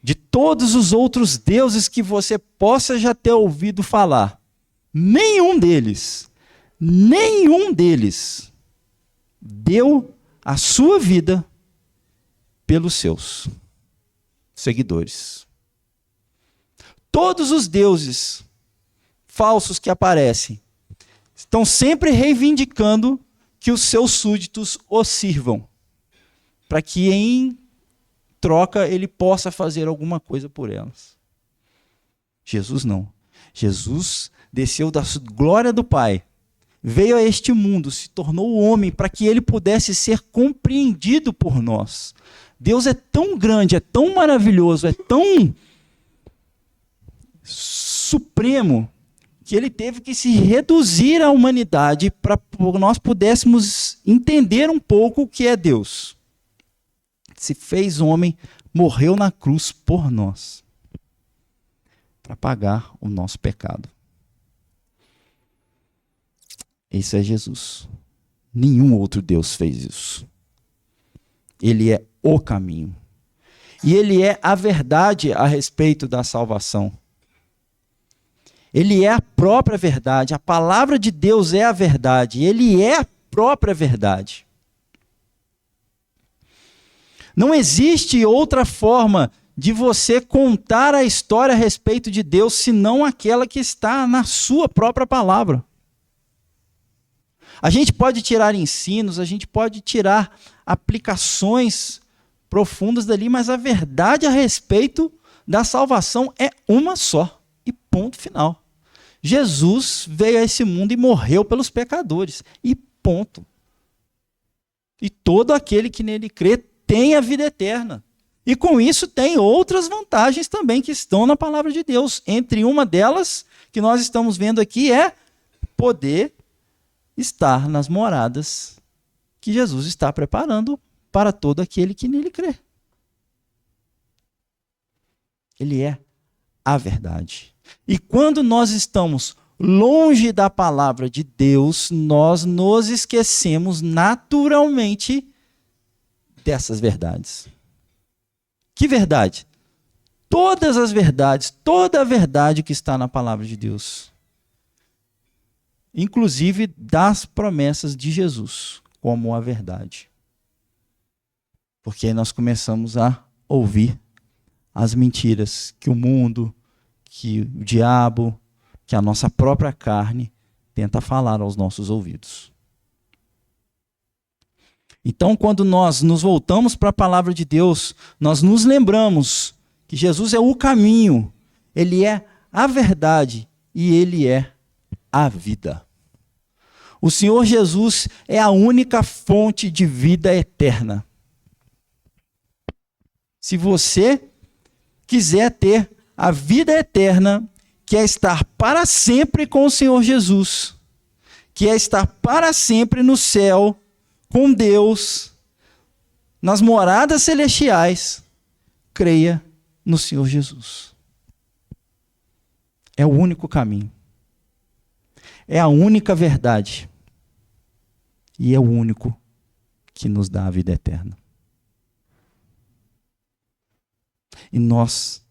De todos os outros deuses que você possa já ter ouvido falar, nenhum deles deu a sua vida pelos seus seguidores. Todos os deuses falsos que aparecem estão sempre reivindicando que os seus súditos o sirvam, para que em troca ele possa fazer alguma coisa por elas. Jesus não. Jesus desceu da glória do Pai, veio a este mundo, se tornou homem para que ele pudesse ser compreendido por nós. Deus é tão grande, é tão maravilhoso, é tão supremo, que ele teve que se reduzir à humanidade para que nós pudéssemos entender um pouco o que é Deus. Se fez homem, morreu na cruz por nós, para pagar o nosso pecado. Esse é Jesus. Nenhum outro Deus fez isso. Ele é o caminho. E ele é a verdade a respeito da salvação. Ele é a própria verdade. A palavra de Deus é a verdade. Ele é a própria verdade. Não existe outra forma de você contar a história a respeito de Deus senão aquela que está na sua própria palavra. A gente pode tirar ensinos, a gente pode tirar aplicações profundas dali, mas a verdade a respeito da salvação é uma só. E ponto final. Jesus veio a esse mundo e morreu pelos pecadores. E ponto. E todo aquele que nele crê tem a vida eterna. E com isso tem outras vantagens também que estão na palavra de Deus. Entre uma delas, que nós estamos vendo aqui, é poder estar nas moradas que Jesus está preparando para todo aquele que nele crê. Ele é a verdade. E quando nós estamos longe da palavra de Deus, nós nos esquecemos naturalmente dessas verdades. Que verdade? Todas as verdades, toda a verdade que está na palavra de Deus. Inclusive das promessas de Jesus, como a verdade. Porque aí nós começamos a ouvir as mentiras que o mundo, que o diabo, que a nossa própria carne tenta falar aos nossos ouvidos. Então, quando nós nos voltamos para a palavra de Deus, nós nos lembramos que Jesus é o caminho, Ele é a verdade e Ele é a vida. O Senhor Jesus é a única fonte de vida eterna. Se você quiser ter a vida eterna, que é estar para sempre com o Senhor Jesus, que é estar para sempre no céu, com Deus, nas moradas celestiais, creia no Senhor Jesus. É o único caminho. É a única verdade. E é o único que nos dá a vida eterna. E nós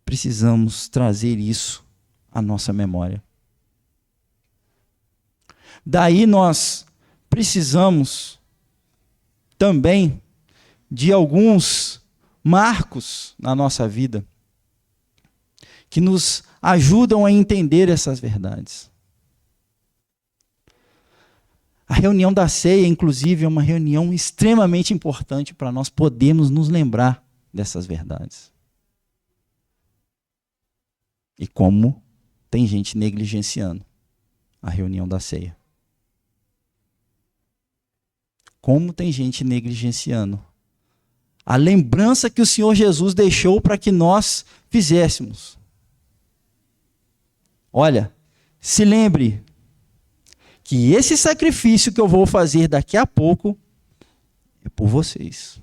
precisamos trazer isso à nossa memória. Daí nós precisamos também de alguns marcos na nossa vida que nos ajudam a entender essas verdades. A reunião da ceia, inclusive, é uma reunião extremamente importante para nós podermos nos lembrar dessas verdades. E como tem gente negligenciando a reunião da ceia. Como tem gente negligenciando A lembrança que o Senhor Jesus deixou para que nós fizéssemos. Olha, se lembre que esse sacrifício que eu vou fazer daqui a pouco é por vocês.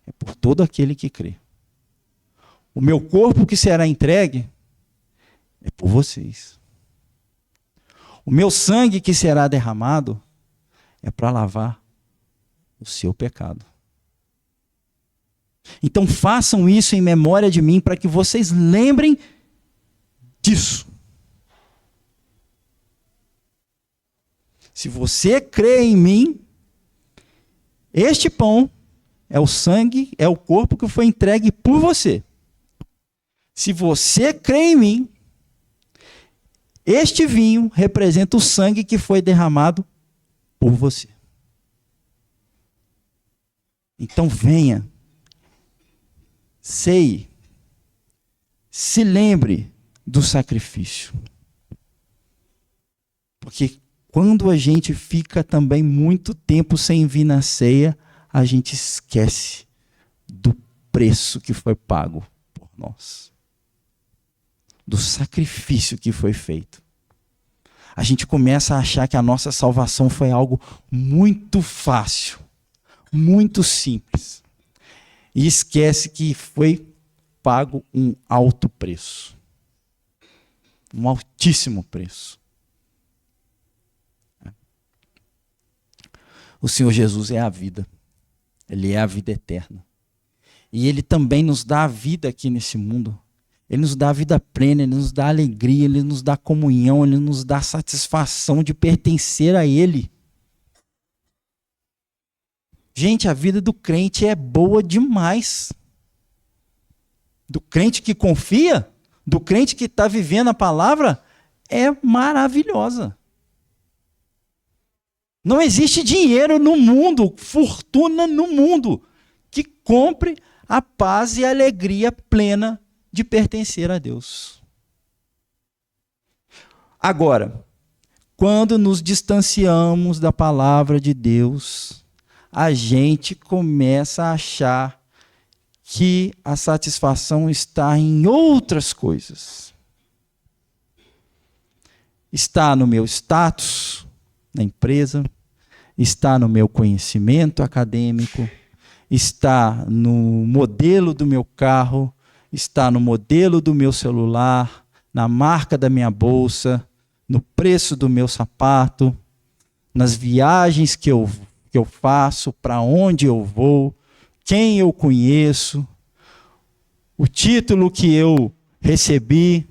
É por todo aquele que crê. O meu corpo que será entregue é por vocês. O meu sangue que será derramado é para lavar o seu pecado. Então façam isso em memória de mim para que vocês lembrem disso. Se você crê em mim, este pão é o sangue, é o corpo que foi entregue por você. Se você crê em mim, este vinho representa o sangue que foi derramado por você. Então venha, ceie, se lembre do sacrifício. Porque quando a gente fica também muito tempo sem vir na ceia, a gente esquece do preço que foi pago por nós. Do sacrifício que foi feito. A gente começa a achar que a nossa salvação foi algo muito fácil, muito simples. E esquece que foi pago um alto preço. Um altíssimo preço. O Senhor Jesus é a vida. Ele é a vida eterna. E Ele também nos dá a vida aqui nesse mundo. Ele nos dá a vida plena, Ele nos dá alegria, Ele nos dá comunhão, Ele nos dá satisfação de pertencer a Ele. Gente, a vida do crente é boa demais. Do crente que confia, do crente que está vivendo a palavra, é maravilhosa. Não existe dinheiro no mundo, fortuna no mundo, que compre a paz e a alegria plena de pertencer a Deus. Agora, quando nos distanciamos da palavra de Deus, a gente começa a achar que a satisfação está em outras coisas. Está no meu status na empresa, está no meu conhecimento acadêmico, está no modelo do meu carro, está no modelo do meu celular, na marca da minha bolsa, no preço do meu sapato, nas viagens que eu faço, para onde eu vou, quem eu conheço, o título que eu recebi.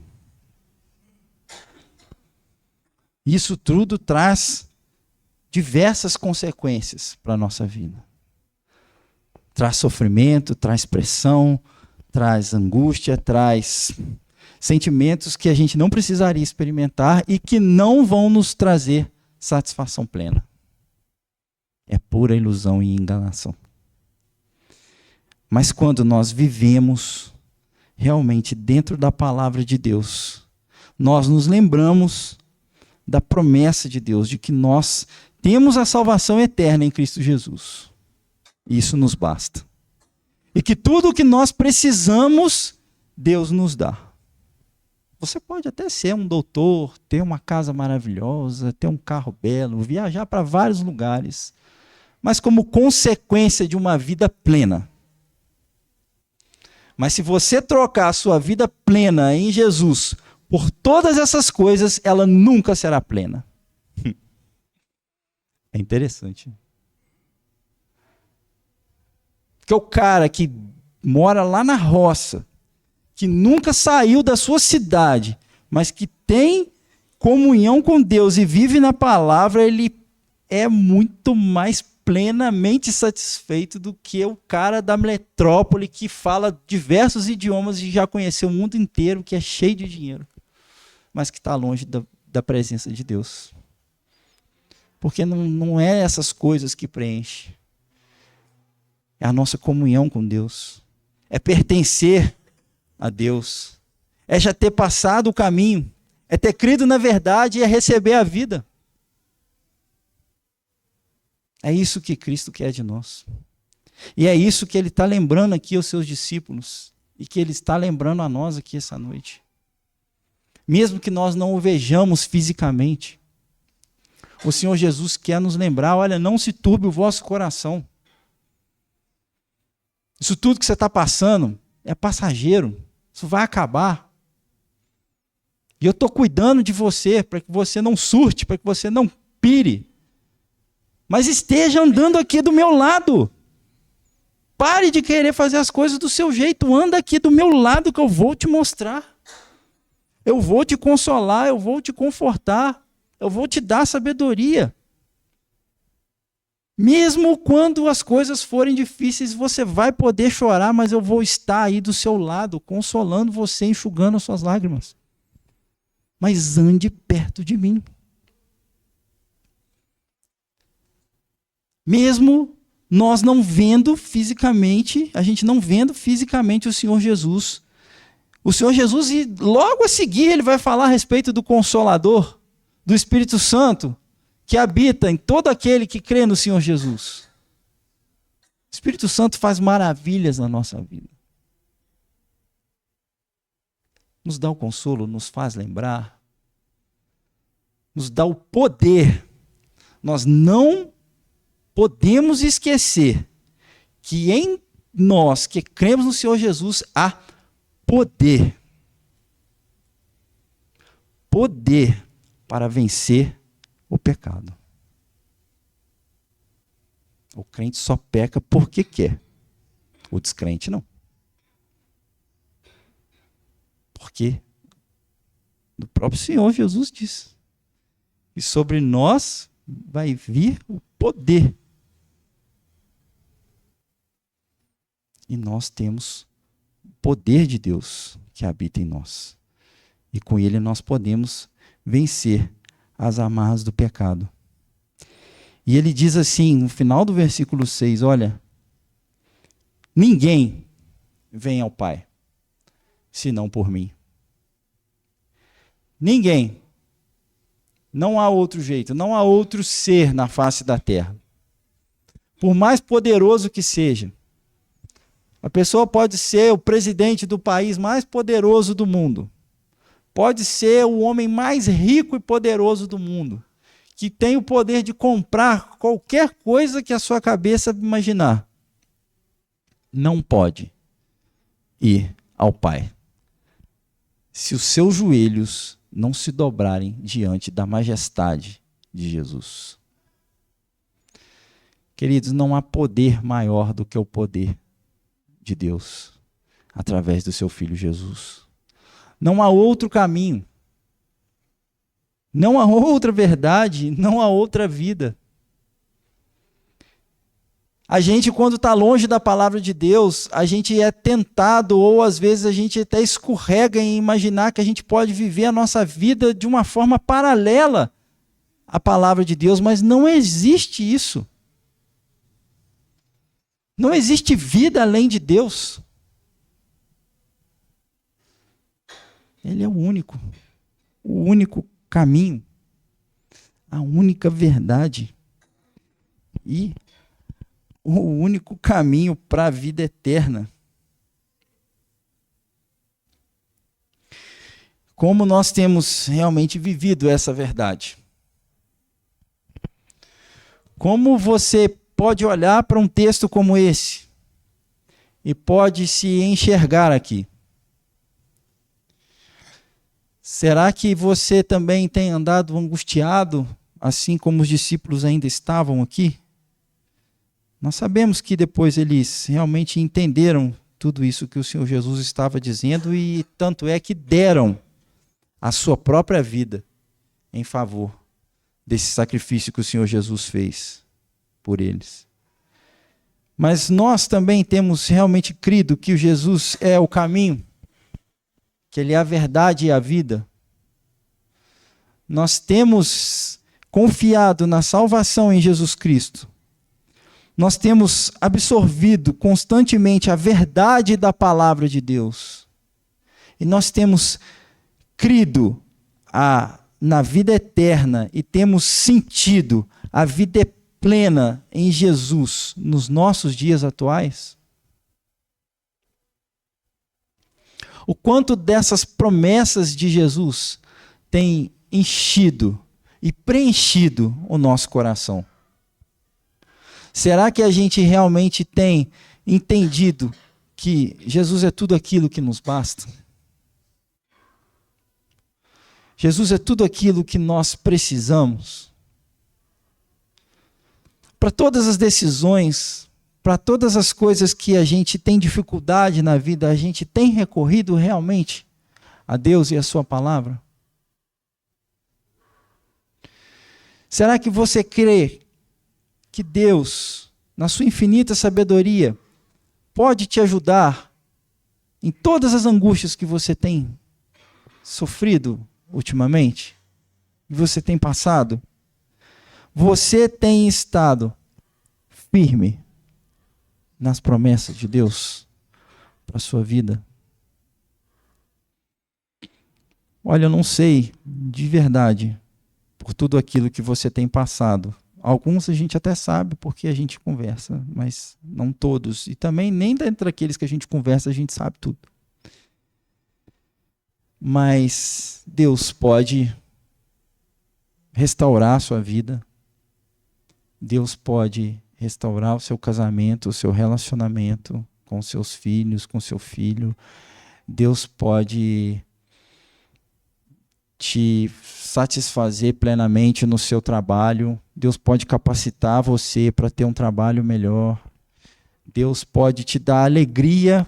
Isso tudo traz diversas consequências para a nossa vida. Traz sofrimento, traz pressão, traz angústia, traz sentimentos que a gente não precisaria experimentar e que não vão nos trazer satisfação plena. É pura ilusão e enganação. Mas quando nós vivemos realmente dentro da palavra de Deus, nós nos lembramos da promessa de Deus, de que nós temos a salvação eterna em Cristo Jesus. Isso nos basta. E que tudo o que nós precisamos, Deus nos dá. Você pode até ser um doutor, ter uma casa maravilhosa, ter um carro belo, viajar para vários lugares, mas como consequência de uma vida plena. Mas se você trocar a sua vida plena em Jesus por todas essas coisas, ela nunca será plena. É interessante. Porque o cara que mora lá na roça, que nunca saiu da sua cidade, mas que tem comunhão com Deus e vive na palavra, ele é muito mais plenamente satisfeito do que o cara da metrópole que fala diversos idiomas e já conheceu o mundo inteiro, que é cheio de dinheiro, mas que está longe da presença de Deus. Porque não é essas coisas que preenchem. É a nossa comunhão com Deus. É pertencer a Deus. É já ter passado o caminho. É ter crido na verdade e é receber a vida. É isso que Cristo quer de nós. E é isso que ele está lembrando aqui aos seus discípulos e que ele está lembrando a nós aqui essa noite. Mesmo que nós não o vejamos fisicamente, o Senhor Jesus quer nos lembrar, olha, não se turbe o vosso coração. Isso tudo que você está passando é passageiro, isso vai acabar. E eu estou cuidando de você, para que você não surte, para que você não pire. Mas esteja andando aqui do meu lado. Pare de querer fazer as coisas do seu jeito, anda aqui do meu lado que eu vou te mostrar. Eu vou te consolar, eu vou te confortar, eu vou te dar sabedoria. Mesmo quando as coisas forem difíceis, você vai poder chorar, mas eu vou estar aí do seu lado, consolando você, enxugando as suas lágrimas. Mas ande perto de mim. Mesmo nós não vendo fisicamente, a gente não vendo fisicamente o Senhor Jesus, e logo a seguir ele vai falar a respeito do Consolador, do Espírito Santo, que habita em todo aquele que crê no Senhor Jesus. O Espírito Santo faz maravilhas na nossa vida. Nos dá o consolo, nos faz lembrar, nos dá o poder. Nós não podemos esquecer que em nós que cremos no Senhor Jesus há poder. Poder para vencer o pecado. O crente só peca porque quer. O descrente não. Porque o próprio Senhor Jesus diz que sobre nós vai vir o poder. E nós temos o poder de Deus que habita em nós. E com ele nós podemos vencer as amarras do pecado. E ele diz assim, no final do versículo 6, olha, ninguém vem ao Pai, senão por mim. Ninguém. Não há outro jeito, não há outro ser na face da terra. Por mais poderoso que seja, a pessoa pode ser o presidente do país mais poderoso do mundo. Pode ser o homem mais rico e poderoso do mundo, que tem o poder de comprar qualquer coisa que a sua cabeça imaginar. Não pode ir ao Pai se os seus joelhos não se dobrarem diante da majestade de Jesus. Queridos, não há poder maior do que o poder de Deus através do seu Filho Jesus. Não há outro caminho, não há outra verdade, não há outra vida. A gente, quando está longe da palavra de Deus, a gente é tentado, ou às vezes a gente até escorrega em imaginar que a gente pode viver a nossa vida de uma forma paralela à palavra de Deus, mas não existe isso. Não existe vida além de Deus. Ele é o único caminho, a única verdade e o único caminho para a vida eterna. Como nós temos realmente vivido essa verdade? Como você pode olhar para um texto como esse e pode se enxergar aqui? Será que você também tem andado angustiado, assim como os discípulos ainda estavam aqui? Nós sabemos que depois eles realmente entenderam tudo isso que o Senhor Jesus estava dizendo e tanto é que deram a sua própria vida em favor desse sacrifício que o Senhor Jesus fez por eles. Mas nós também temos realmente crido que o Jesus é o caminho, que Ele é a verdade e a vida. Nós temos confiado na salvação em Jesus Cristo. Nós temos absorvido constantemente a verdade da palavra de Deus. E nós temos crido na vida eterna e temos sentido a vida plena em Jesus nos nossos dias atuais? O quanto dessas promessas de Jesus tem enchido e preenchido o nosso coração? Será que a gente realmente tem entendido que Jesus é tudo aquilo que nos basta? Jesus é tudo aquilo que nós precisamos? Para todas as decisões, para todas as coisas que a gente tem dificuldade na vida, a gente tem recorrido realmente a Deus e a sua palavra? Será que você crê que Deus, na sua infinita sabedoria, pode te ajudar em todas as angústias que você tem sofrido ultimamente? Que você tem passado? Você tem estado firme nas promessas de Deus para a sua vida? Olha, eu não sei de verdade por tudo aquilo que você tem passado. Alguns a gente até sabe porque a gente conversa, mas não todos. E também nem dentre aqueles que a gente conversa a gente sabe tudo. Mas Deus pode restaurar a sua vida. Deus pode restaurar o seu casamento, o seu relacionamento com seus filhos, com seu filho. Deus pode te satisfazer plenamente no seu trabalho. Deus pode capacitar você para ter um trabalho melhor. Deus pode te dar alegria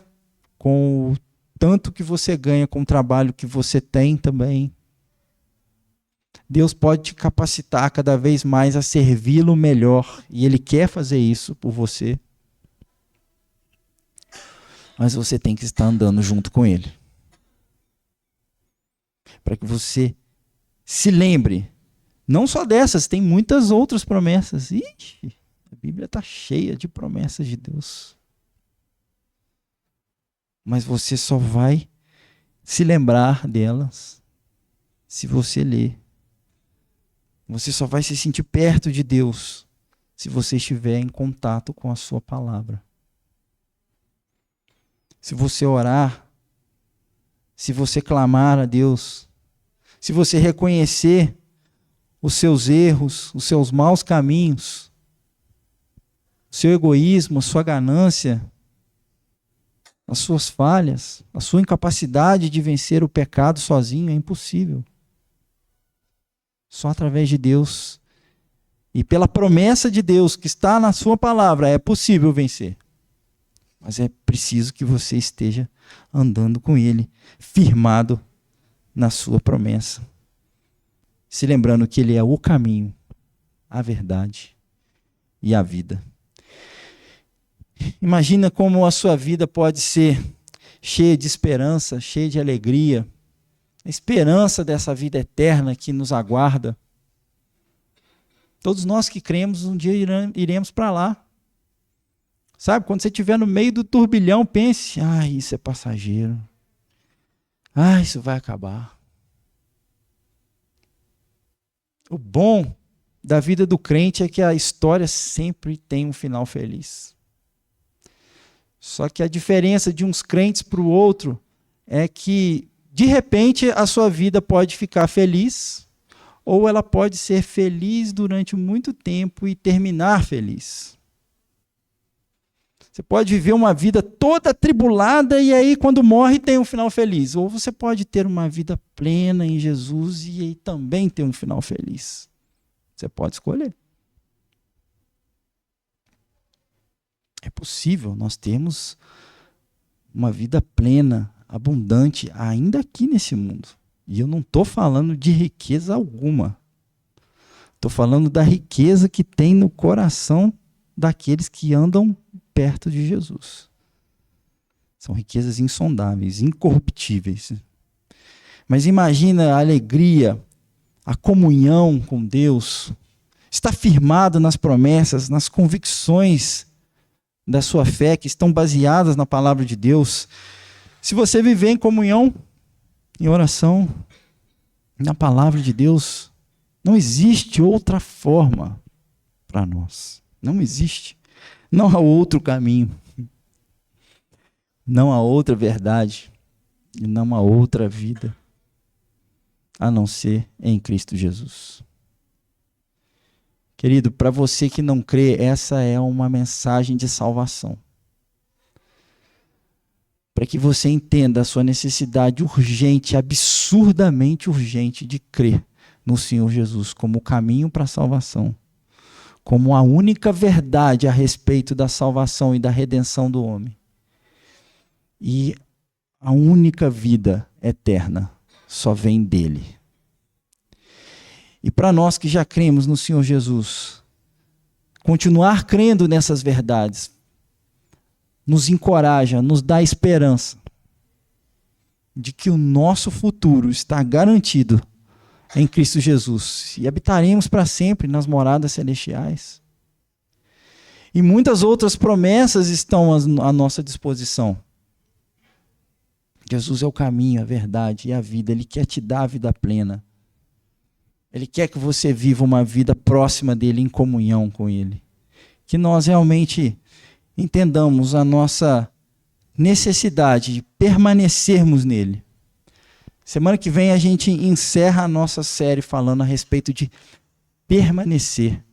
com o tanto que você ganha com o trabalho que você tem também. Deus pode te capacitar cada vez mais a servi-lo melhor. E Ele quer fazer isso por você. Mas você tem que estar andando junto com Ele. Para que você se lembre, não só dessas, tem muitas outras promessas. Ixi, a Bíblia está cheia de promessas de Deus. Mas você só vai se lembrar delas se você ler. Você só vai se sentir perto de Deus se você estiver em contato com a sua palavra. Se você orar, se você clamar a Deus, se você reconhecer os seus erros, os seus maus caminhos, o seu egoísmo, a sua ganância, as suas falhas, a sua incapacidade de vencer o pecado sozinho, é impossível. Só através de Deus e pela promessa de Deus que está na sua palavra é possível vencer. Mas é preciso que você esteja andando com Ele, firmado na sua promessa. Se lembrando que Ele é o caminho, a verdade e a vida. Imagina como a sua vida pode ser cheia de esperança, cheia de alegria. A esperança dessa vida eterna que nos aguarda. Todos nós que cremos, um dia iremos para lá. Sabe, quando você estiver no meio do turbilhão, pense, isso é passageiro. Isso vai acabar. O bom da vida do crente é que a história sempre tem um final feliz. Só que a diferença de uns crentes para o outro é que, de repente, a sua vida pode ficar feliz, ou ela pode ser feliz durante muito tempo e terminar feliz. Você pode viver uma vida toda atribulada e aí, quando morre, tem um final feliz. Ou você pode ter uma vida plena em Jesus e aí também ter um final feliz. Você pode escolher. É possível nós termos uma vida plena, abundante, ainda aqui nesse mundo. E eu não estou falando de riqueza alguma. Estou falando da riqueza que tem no coração daqueles que andam perto de Jesus. São riquezas insondáveis, incorruptíveis. Mas imagina a alegria, a comunhão com Deus, estar firmado nas promessas, nas convicções da sua fé que estão baseadas na palavra de Deus. Se você viver em comunhão, em oração, na palavra de Deus, não existe outra forma para nós. Não existe. Não há outro caminho. Não há outra verdade. E não há outra vida a não ser em Cristo Jesus. Querido, para você que não crê, essa é uma mensagem de salvação. Para que você entenda a sua necessidade urgente, absurdamente urgente de crer no Senhor Jesus como o caminho para a salvação, como a única verdade a respeito da salvação e da redenção do homem. E a única vida eterna só vem dele. E para nós que já cremos no Senhor Jesus, continuar crendo nessas verdades nos encoraja, nos dá esperança de que o nosso futuro está garantido em Cristo Jesus e habitaremos para sempre nas moradas celestiais. E muitas outras promessas estão à nossa disposição. Jesus é o caminho, a verdade e a vida. Ele quer te dar a vida plena. Ele quer que você viva uma vida próxima dele, em comunhão com ele. Que nós realmente entendamos a nossa necessidade de permanecermos nele. Semana que vem a gente encerra a nossa série falando a respeito de permanecer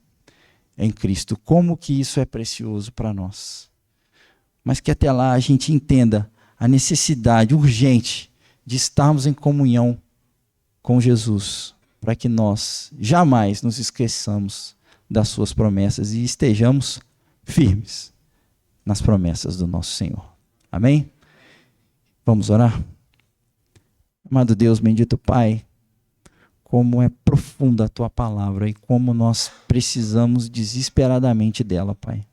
em Cristo. Como que isso é precioso para nós. Mas que até lá a gente entenda a necessidade urgente de estarmos em comunhão com Jesus, para que nós jamais nos esqueçamos das suas promessas e estejamos firmes nas promessas do nosso Senhor. Amém? Vamos orar? Amado Deus, bendito Pai, como é profunda a Tua palavra e como nós precisamos desesperadamente dela, Pai.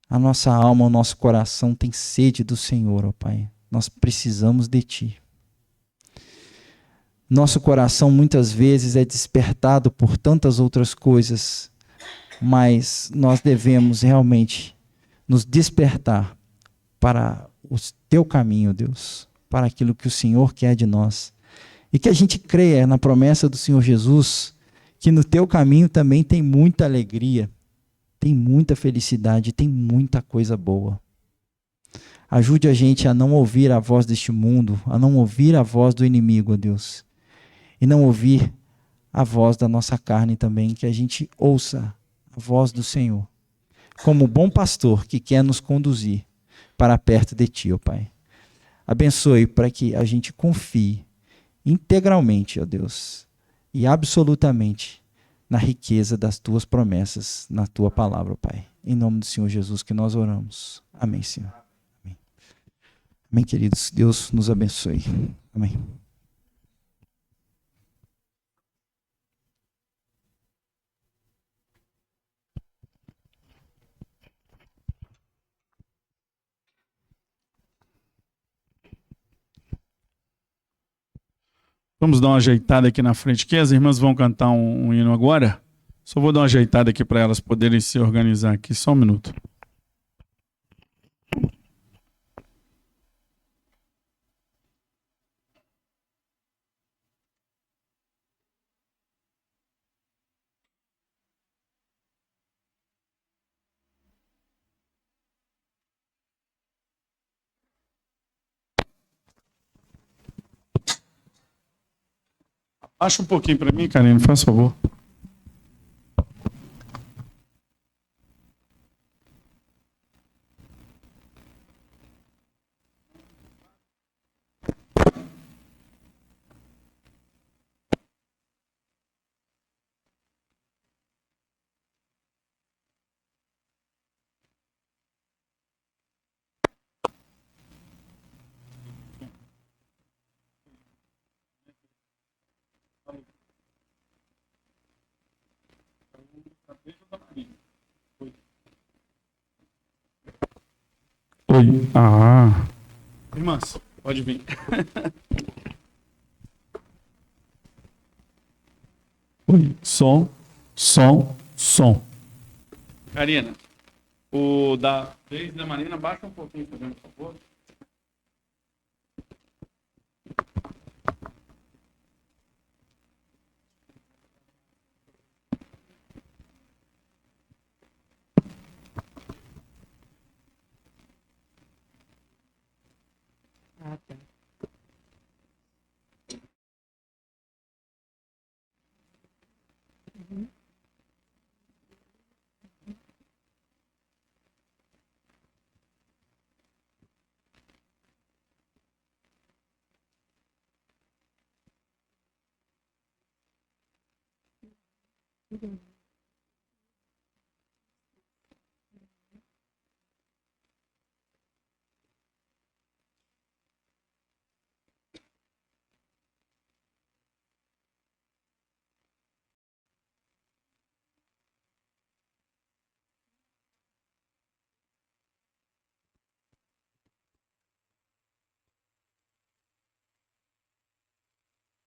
A nossa alma, o nosso coração tem sede do Senhor, ó Pai. Nós precisamos de Ti. Nosso coração muitas vezes é despertado por tantas outras coisas, mas nós devemos realmente nos despertar para o Teu caminho, Deus, para aquilo que o Senhor quer de nós. E que a gente creia na promessa do Senhor Jesus, que no Teu caminho também tem muita alegria, tem muita felicidade, tem muita coisa boa. Ajude a gente a não ouvir a voz deste mundo, a não ouvir a voz do inimigo, ó Deus. E não ouvir a voz da nossa carne também, que a gente ouça a voz do Senhor, como bom pastor que quer nos conduzir para perto de Ti, ó Pai. Abençoe para que a gente confie integralmente, ó Deus, e absolutamente na riqueza das Tuas promessas, na Tua palavra, ó Pai. Em nome do Senhor Jesus que nós oramos. Amém, Senhor. Amém, amém, queridos. Deus nos abençoe. Amém. Vamos dar uma ajeitada aqui na frente, que as irmãs vão cantar um hino agora. Só vou dar uma ajeitada aqui para elas poderem se organizar aqui. Só um minuto. Baixa um pouquinho para mim, Karine, faz favor. Oi. Ah. Irmãs, pode vir. Oi. Som, som, som. Karina, o da vez da Marina, baixa um pouquinho, fazendo favor. Obrigada.